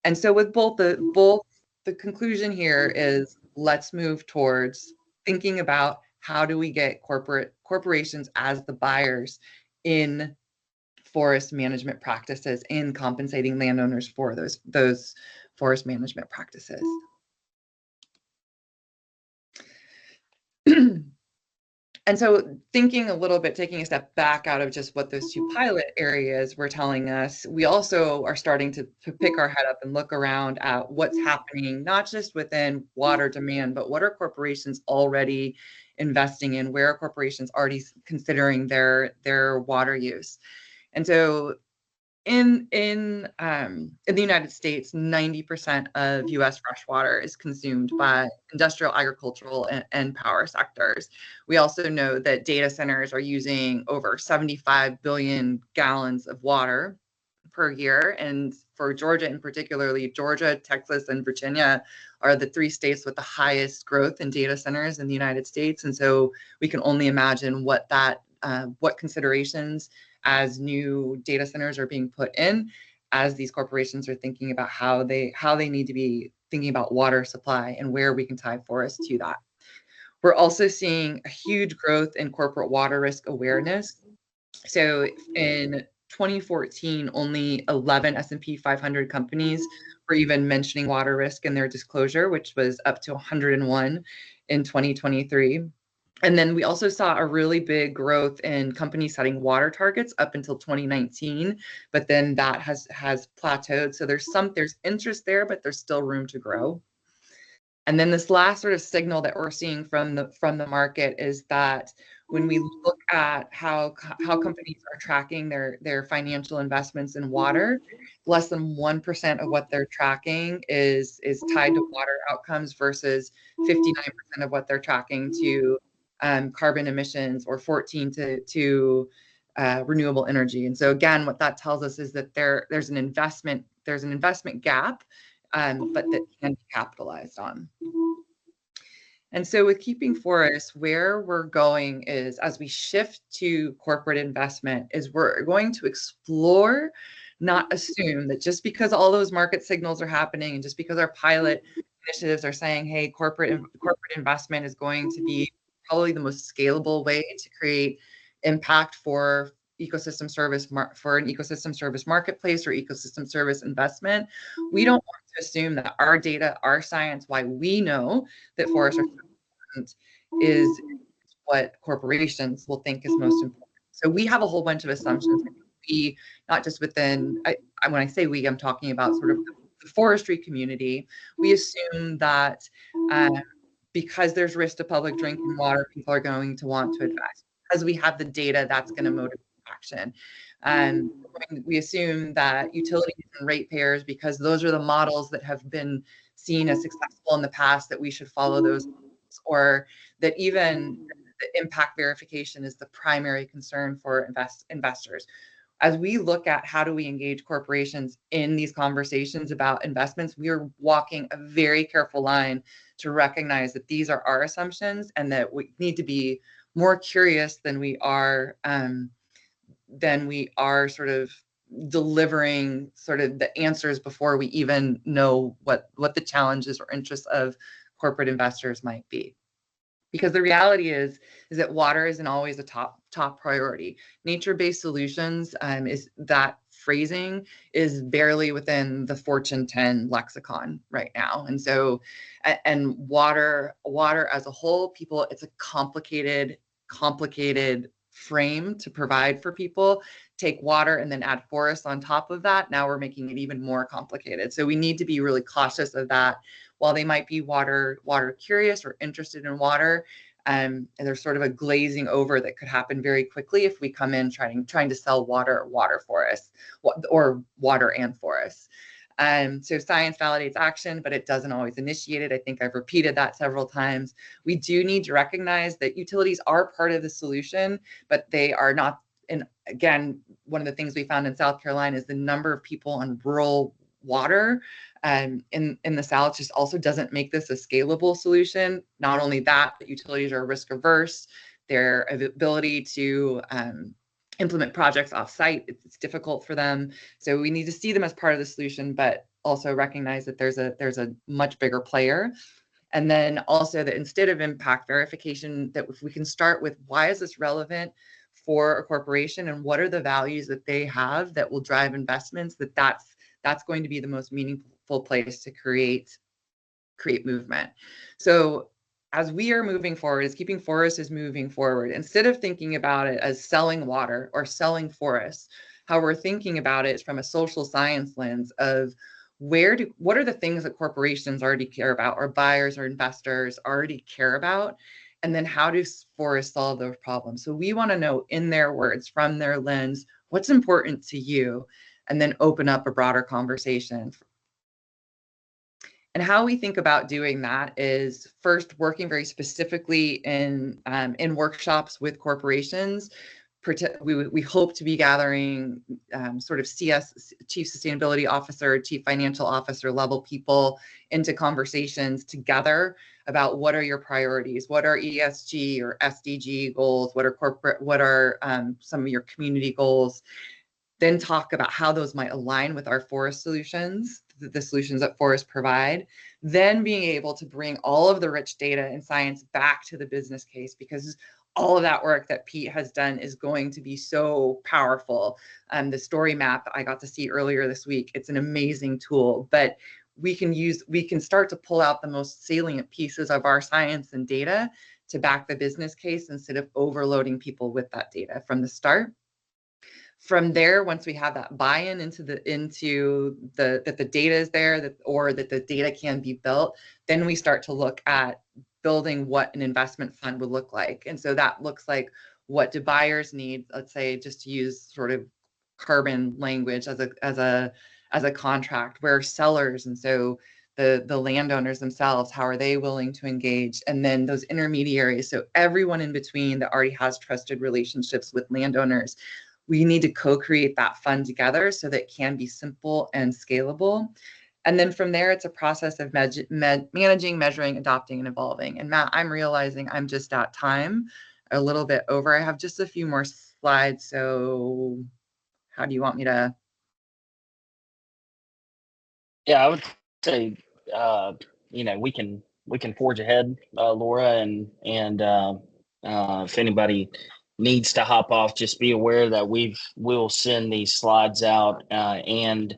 And so with both the conclusion here is, let's move towards thinking about how do we get corporations as the buyers in forest management practices, in compensating landowners for those forest management practices. And so thinking a little bit, taking a step back out of just what those two pilot areas were telling us, we also are starting to pick our head up and look around at what's happening, not just within water demand, but what are corporations already investing in? Where are corporations already considering their water use? And so in the United States, 90% of U.S. freshwater is consumed by industrial, agricultural, and power sectors. We also know that data centers are using over 75 billion gallons of water per year. And for Georgia in particularly, Georgia, Texas, and Virginia are the 3 states with the highest growth in data centers in the United States. And so we can only imagine what considerations as new data centers are being put in, as these corporations are thinking about how they need to be thinking about water supply and where we can tie forests to that. We're also seeing a huge growth in corporate water risk awareness. So in 2014, only 11 S&P 500 companies were even mentioning water risk in their disclosure, which was up to 101 in 2023. And then we also saw a really big growth in companies setting water targets up until 2019, but then that has plateaued. So there's interest there, but there's still room to grow. And then this last sort of signal that we're seeing from the market is that when we look at how companies are tracking their financial investments in water, less than 1% of what they're tracking is tied to water outcomes versus 59% of what they're tracking to carbon emissions, or 14 to renewable energy. And so again, what that tells us is that there's an investment gap, but that can be capitalized on. And so with keeping forests, where we're going is, as we shift to corporate investment, is we're going to explore, not assume that just because all those market signals are happening and just because our pilot initiatives are saying, hey, corporate investment is going to be probably the most scalable way to create impact for an ecosystem service marketplace or ecosystem service investment. We don't want to assume that our data, our science, why we know that forests are so important, is what corporations will think is most important. So we have a whole bunch of assumptions. We, not just within, when I say we, I'm talking about sort of the forestry community. We assume that because there's risk to public drinking water, people are going to want to invest. Because we have the data, that's going to motivate action. And we assume that utilities and ratepayers, because those are the models that have been seen as successful in the past, that we should follow those, or that even the impact verification is the primary concern for investors. As we look at how do we engage corporations in these conversations about investments, we are walking a very careful line to recognize that these are our assumptions and that we need to be more curious than we are sort of delivering sort of the answers before we even know what the challenges or interests of corporate investors might be. Because the reality is that water isn't always a top priority. Nature-based solutions is that phrasing is barely within the Fortune 10 lexicon right now. And so, water as a whole, it's a complicated frame to provide for people, take water and then add forests on top of that. Now we're making it even more complicated. So we need to be really cautious of that. While they might be water curious or interested in water, and there's sort of a glazing over that could happen very quickly if we come in trying to sell water forests or water and forests. So science validates action, but it doesn't always initiate it. I think I've repeated that several times. We do need to recognize that utilities are part of the solution, but they are not. And again, one of the things we found in South Carolina is the number of people on rural water in the South just also doesn't make this a scalable solution. Not only that, but utilities are risk averse. Their ability to implement projects off-site, it's difficult for them. So we need to see them as part of the solution, but also recognize that there's a much bigger player. And then also that instead of impact verification, that if we can start with why is this relevant for a corporation and what are the values that they have that will drive investments, that's going to be the most meaningful place to create movement. So as we are moving forward, as Keeping Forests is moving forward, instead of thinking about it as selling water or selling forests, how we're thinking about it is from a social science lens of what are the things that corporations already care about, or buyers or investors already care about, and then how do forests solve those problems? So we want to know, in their words, from their lens, what's important to you, and then open up a broader conversation. And how we think about doing that is first working very specifically in workshops with corporations. We hope to be gathering sort of CS, Chief Sustainability Officer, Chief Financial Officer level people into conversations together about what are your priorities, what are ESG or SDG goals, what are some of your community goals. Then talk about how those might align with our forest solutions, the solutions that forests provide. Then being able to bring all of the rich data and science back to the business case, because all of that work that Pete has done is going to be so powerful. The story map I got to see earlier this week, it's an amazing tool, but we can start to pull out the most salient pieces of our science and data to back the business case instead of overloading people with that data from the start. From there, once we have that buy-in into that the data is there, or that the data can be built, then we start to look at building what an investment fund would look like. And so that looks like, what do buyers need? Let's say, just to use sort of carbon language as a contract, where sellers, and so the landowners themselves, how are they willing to engage? And then those intermediaries, so everyone in between that already has trusted relationships with landowners. We need to co-create that fund together so that it can be simple and scalable. And then from there, it's a process of managing, measuring, adopting, and evolving. And Matt, I'm realizing I'm just at time, a little bit over. I have just a few more slides. So how do you want me to? Yeah, I would say, we can forge ahead, Laura, and if anybody needs to hop off, just be aware that we'll send these slides out, and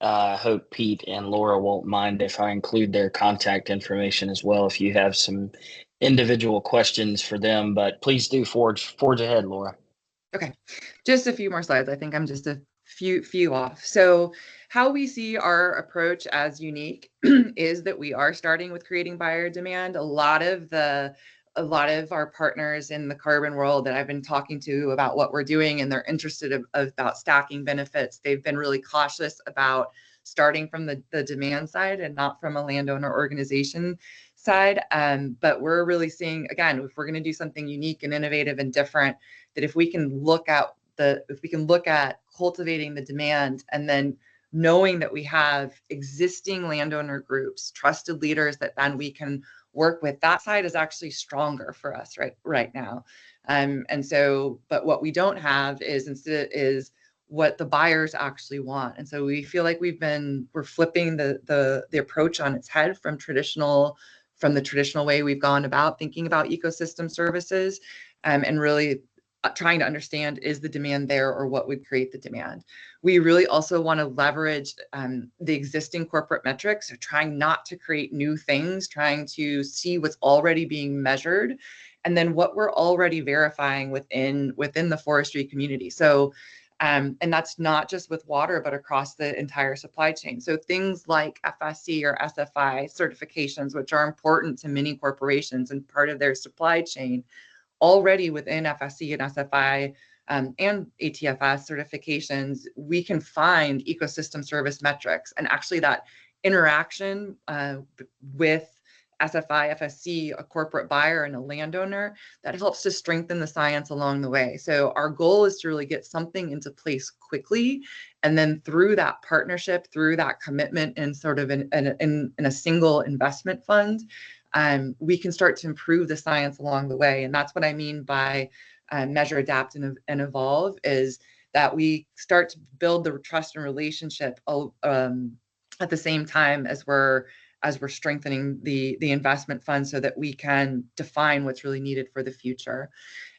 I hope Pete and Laura won't mind if I include their contact information as well if you have some individual questions for them. But please do forge ahead, Laura. Okay, just a few more slides. I think I'm just a few off. So how we see our approach as unique is that we are starting with creating buyer demand. A lot of our partners in the carbon world that I've been talking to about what we're doing, and they're interested about stacking benefits, they've been really cautious about starting from the demand side and not from a landowner organization side. But we're really seeing, again, if we're going to do something unique and innovative and different, that if we can look at cultivating the demand, and then knowing that we have existing landowner groups, trusted leaders that then we can work with, that side is actually stronger for us right now. And so, but what we don't have is what the buyers actually want. And so we feel like we're flipping the approach on its head from the traditional way we've gone about thinking about ecosystem services, and really trying to understand, is the demand there, or what would create the demand? We really also want to leverage the existing corporate metrics, so trying not to create new things, trying to see what's already being measured, and then what we're already verifying within the forestry community. So and that's not just with water, but across the entire supply chain. So things like FSC or SFI certifications, which are important to many corporations and part of their supply chain, already within FSC and SFI and ATFS certifications, we can find ecosystem service metrics. And actually that interaction with SFI, FSC, a corporate buyer and a landowner, that helps to strengthen the science along the way. So our goal is to really get something into place quickly. And then through that partnership, through that commitment and sort of in a single investment fund, we can start to improve the science along the way. And that's what I mean by measure, adapt, and evolve, is that we start to build the trust and relationship at the same time as we're strengthening the investment fund, so that we can define what's really needed for the future.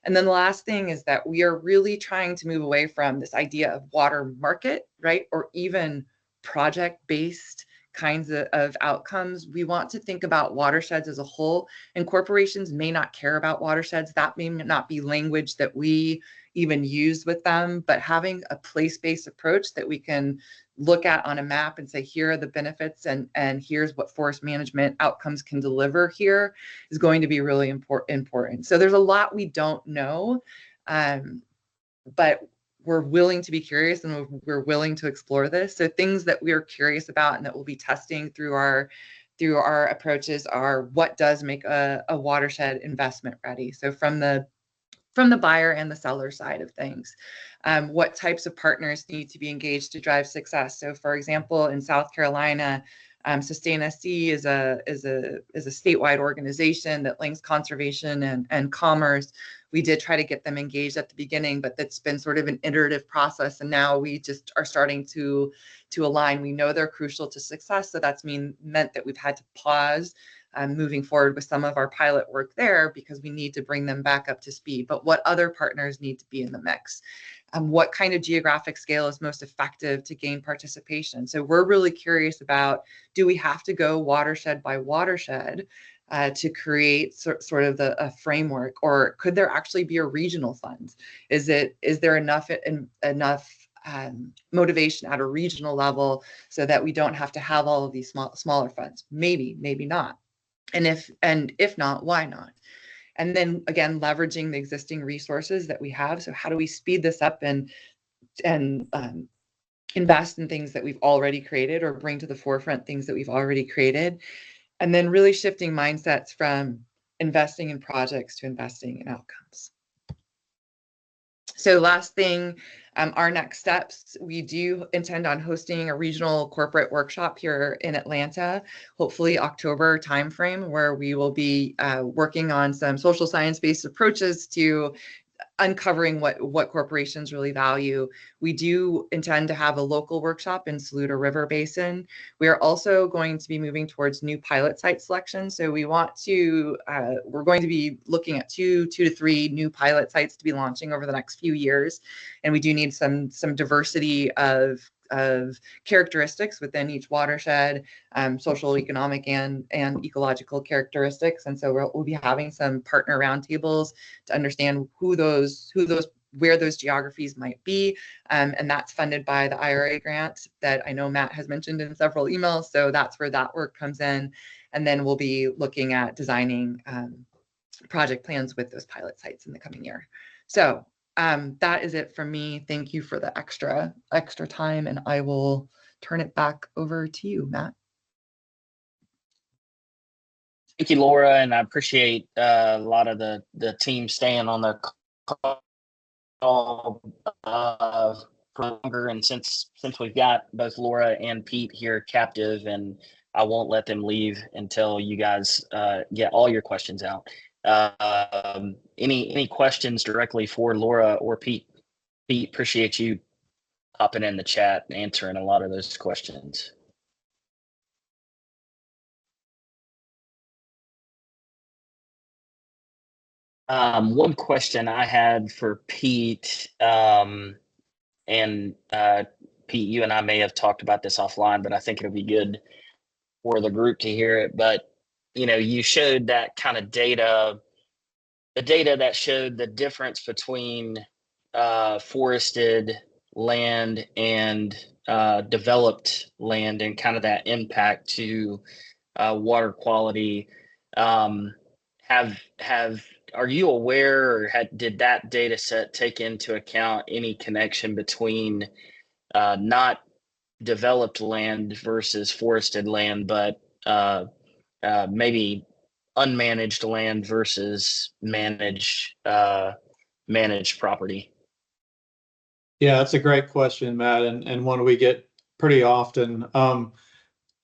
And then the last thing is that we are really trying to move away from this idea of water market, right? Or even project-based kinds of outcomes. We want to think about watersheds as a whole, and corporations may not care about watersheds. That may not be language that we even use with them, but having a place-based approach that we can look at on a map and say, here are the benefits and here's what forest management outcomes can deliver here, is going to be really important. So there's a lot we don't know, but we're willing to be curious and we're willing to explore this. So things that we're curious about and that we'll be testing through our approaches are what does make a watershed investment ready. So from the buyer and the seller side of things, what types of partners need to be engaged to drive success. So for example, in South Carolina, SustainSC is a statewide organization that links conservation and commerce. We did try to get them engaged at the beginning, but that's been sort of an iterative process. And now we just are starting to align. We know they're crucial to success. So that's meant that we've had to pause moving forward with some of our pilot work there, because we need to bring them back up to speed. But what other partners need to be in the mix? What kind of geographic scale is most effective to gain participation? So we're really curious about, do we have to go watershed by watershed to create sort of a framework, or could there actually be a regional fund? Is there enough motivation at a regional level so that we don't have to have all of these smaller funds? Maybe not. And if not, why not? And then again, leveraging the existing resources that we have. So how do we speed this up and invest in things that we've already created, or bring to the forefront things that we've already created? And then really shifting mindsets from investing in projects to investing in outcomes. So last thing, our next steps, we do intend on hosting a regional corporate workshop here in Atlanta, hopefully October timeframe, where we will be working on some social science-based approaches to uncovering what corporations really value. We do intend to have a local workshop in Saluda River Basin. We are also going to be moving towards new pilot site selection. So we're going to be looking at two to three new pilot sites to be launching over the next few years. And we do need some diversity of characteristics within each watershed, social, economic, and ecological characteristics. And so we'll be having some partner roundtables to understand where those geographies might be. And that's funded by the IRA grant that I know Matt has mentioned in several emails. So that's where that work comes in. And then we'll be looking at designing project plans with those pilot sites in the coming year. So that is it from me. Thank you for the extra time, and I will turn it back over to you, Matt. Thank you, Laura, and I appreciate a lot of the team staying on the call for longer. And since we've got both Laura and Pete here captive, and I won't let them leave until you guys get all your questions out. Any questions directly for Laura or Pete? Pete, appreciate you hopping in the chat and answering a lot of those questions. One question I had for Pete, and Pete, you and I may have talked about this offline, but I think it'll be good for the group to hear it. But you showed that kind of data the data that showed the difference between forested land and developed land and kind of that impact to water quality. Are you aware, or did that data set take into account any connection between not developed land versus forested land, but maybe unmanaged land versus managed property? Yeah, that's a great question, Matt, and one we get pretty often.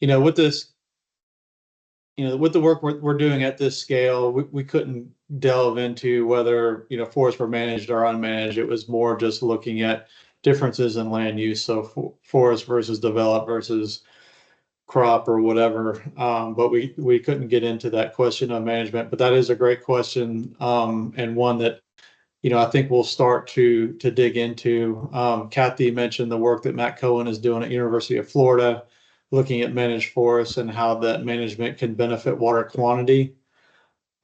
With this, with the work we're doing at this scale, we couldn't delve into whether, forests were managed or unmanaged. It was more just looking at differences in land use, so forest versus developed versus crop or whatever. But we couldn't get into that question of management. But that is a great question, and one that I think we'll start to dig into. Kathy mentioned the work that Matt Cohen is doing at University of Florida, looking at managed forests and how that management can benefit water quantity.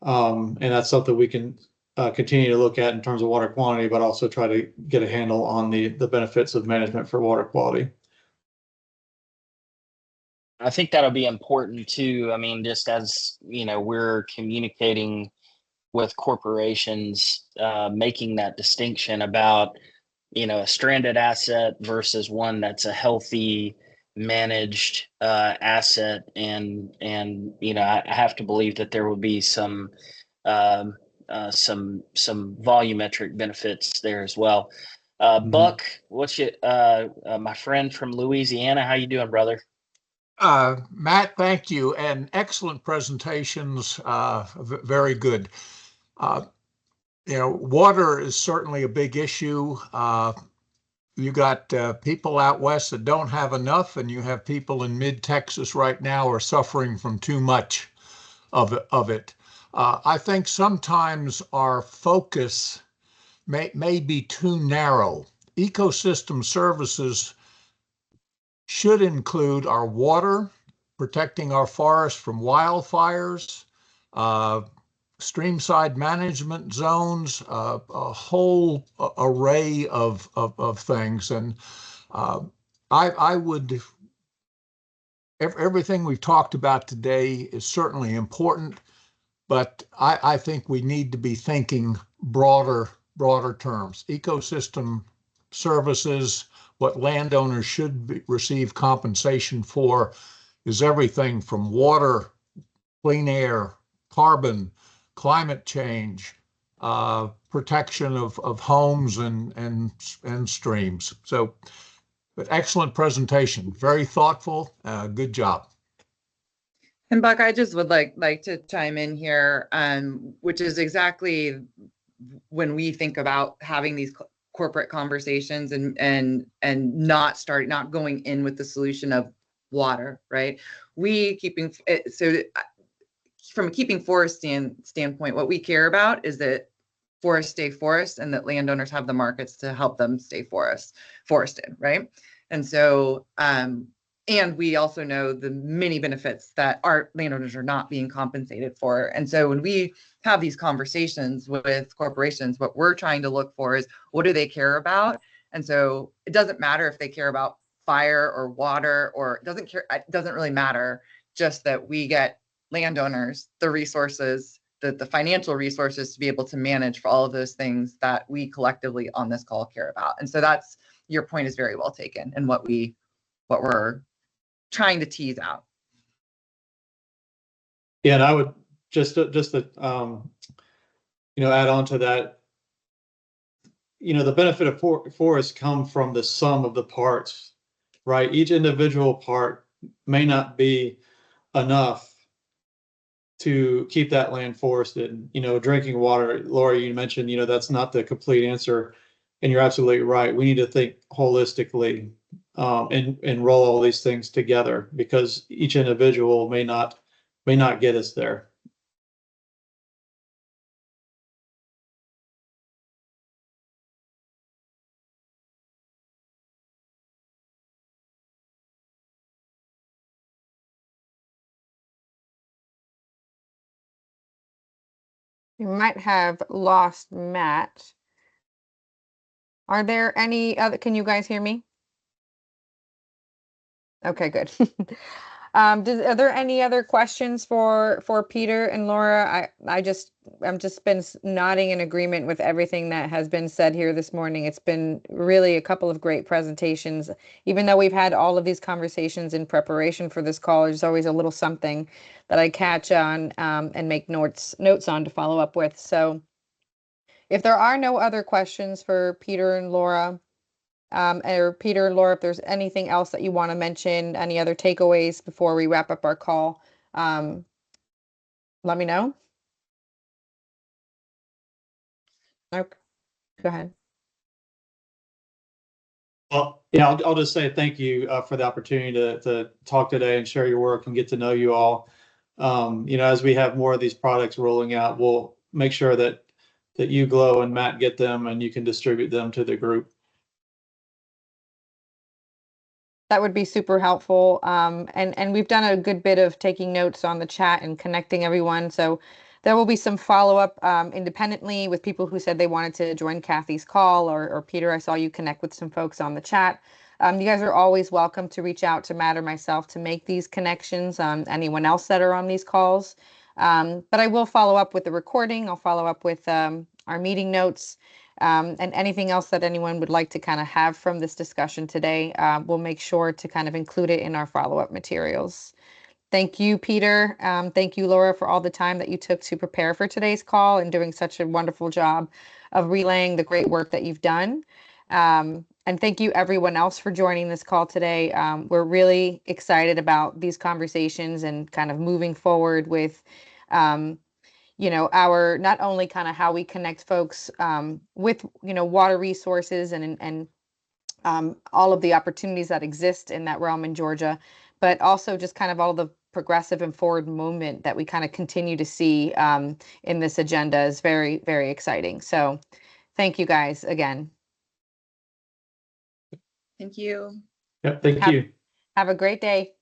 And that's something we can continue to look at in terms of water quantity, but also try to get a handle on the benefits of management for water quality. I think that'll be important too. I mean, just as we're communicating with corporations, making that distinction about a stranded asset versus one that's a healthy managed asset, and I have to believe that there will be some volumetric benefits there as well. Buck, what's your my friend from Louisiana? How you doing, brother? Matt, thank you, and excellent presentations. Very good. Water is certainly a big issue. You got people out west that don't have enough, and you have people in mid-Texas right now are suffering from too much of it. I think sometimes our focus may be too narrow. Ecosystem services should include our water, protecting our forests from wildfires, streamside management zones, a whole array of things. And everything we've talked about today is certainly important, but I think we need to be thinking broader terms. Ecosystem services, what landowners should receive compensation for, is everything from water, clean air, carbon, climate change, protection of homes and streams. So, but excellent presentation, very thoughtful, good job. And Buck, I just would like to chime in here, which is exactly when we think about having these corporate conversations and not going in with the solution of water, right? From a keeping forest standpoint, what we care about is that forests stay forest and that landowners have the markets to help them stay forested, right? And so, and we also know the many benefits that our landowners are not being compensated for. And so when we have these conversations with corporations, what we're trying to look for is, what do they care about? And so it doesn't matter if they care about fire or water, or it doesn't really matter, just that we get landowners the resources, the financial resources to be able to manage for all of those things that we collectively on this call care about. And so your point is very well taken, and what we're trying to tease out. Yeah, and I would just to add on to that, the benefit of forests come from the sum of the parts, right? Each individual part may not be enough to keep that land forested. Drinking water, Laura, you mentioned, that's not the complete answer, and you're absolutely right. We need to think holistically, and roll all these things together, because each individual may not get us there. You might have lost Matt. Are there any other, can you guys hear me? Okay, good. Are there any other questions for Peter and Laura? I'm just been nodding in agreement with everything that has been said here this morning. It's been really a couple of great presentations. Even though we've had all of these conversations in preparation for this call, there's always a little something that I catch on and make notes on to follow up with. So if there are no other questions for Peter and Laura, or Peter and Laura, if there's anything else that you want to mention, any other takeaways before we wrap up our call, let me know. Okay, go ahead. Well, yeah, I'll just say thank you for the opportunity to talk today and share your work and get to know you all. As we have more of these products rolling out, we'll make sure that you, Glow, and Matt get them and you can distribute them to the group. That would be super helpful. And we've done a good bit of taking notes on the chat and connecting everyone. So there will be some follow-up independently with people who said they wanted to join Kathy's call, or Peter, I saw you connect with some folks on the chat. You guys are always welcome to reach out to Matt or myself to make these connections on anyone else that are on these calls. But I will follow up with the recording. I'll follow up with our meeting notes. And anything else that anyone would like to kind of have from this discussion today, we'll make sure to kind of include it in our follow-up materials. Thank you, Peter. Thank you, Laura, for all the time that you took to prepare for today's call and doing such a wonderful job of relaying the great work that you've done. And thank you, everyone else, for joining this call today. We're really excited about these conversations and kind of moving forward with our not only kind of how we connect folks with, water resources and all of the opportunities that exist in that realm in Georgia, but also just kind of all the progressive and forward movement that we kind of continue to see in this agenda is very, very exciting. So thank you guys again. Thank you. Yep, thank you. Have a great day.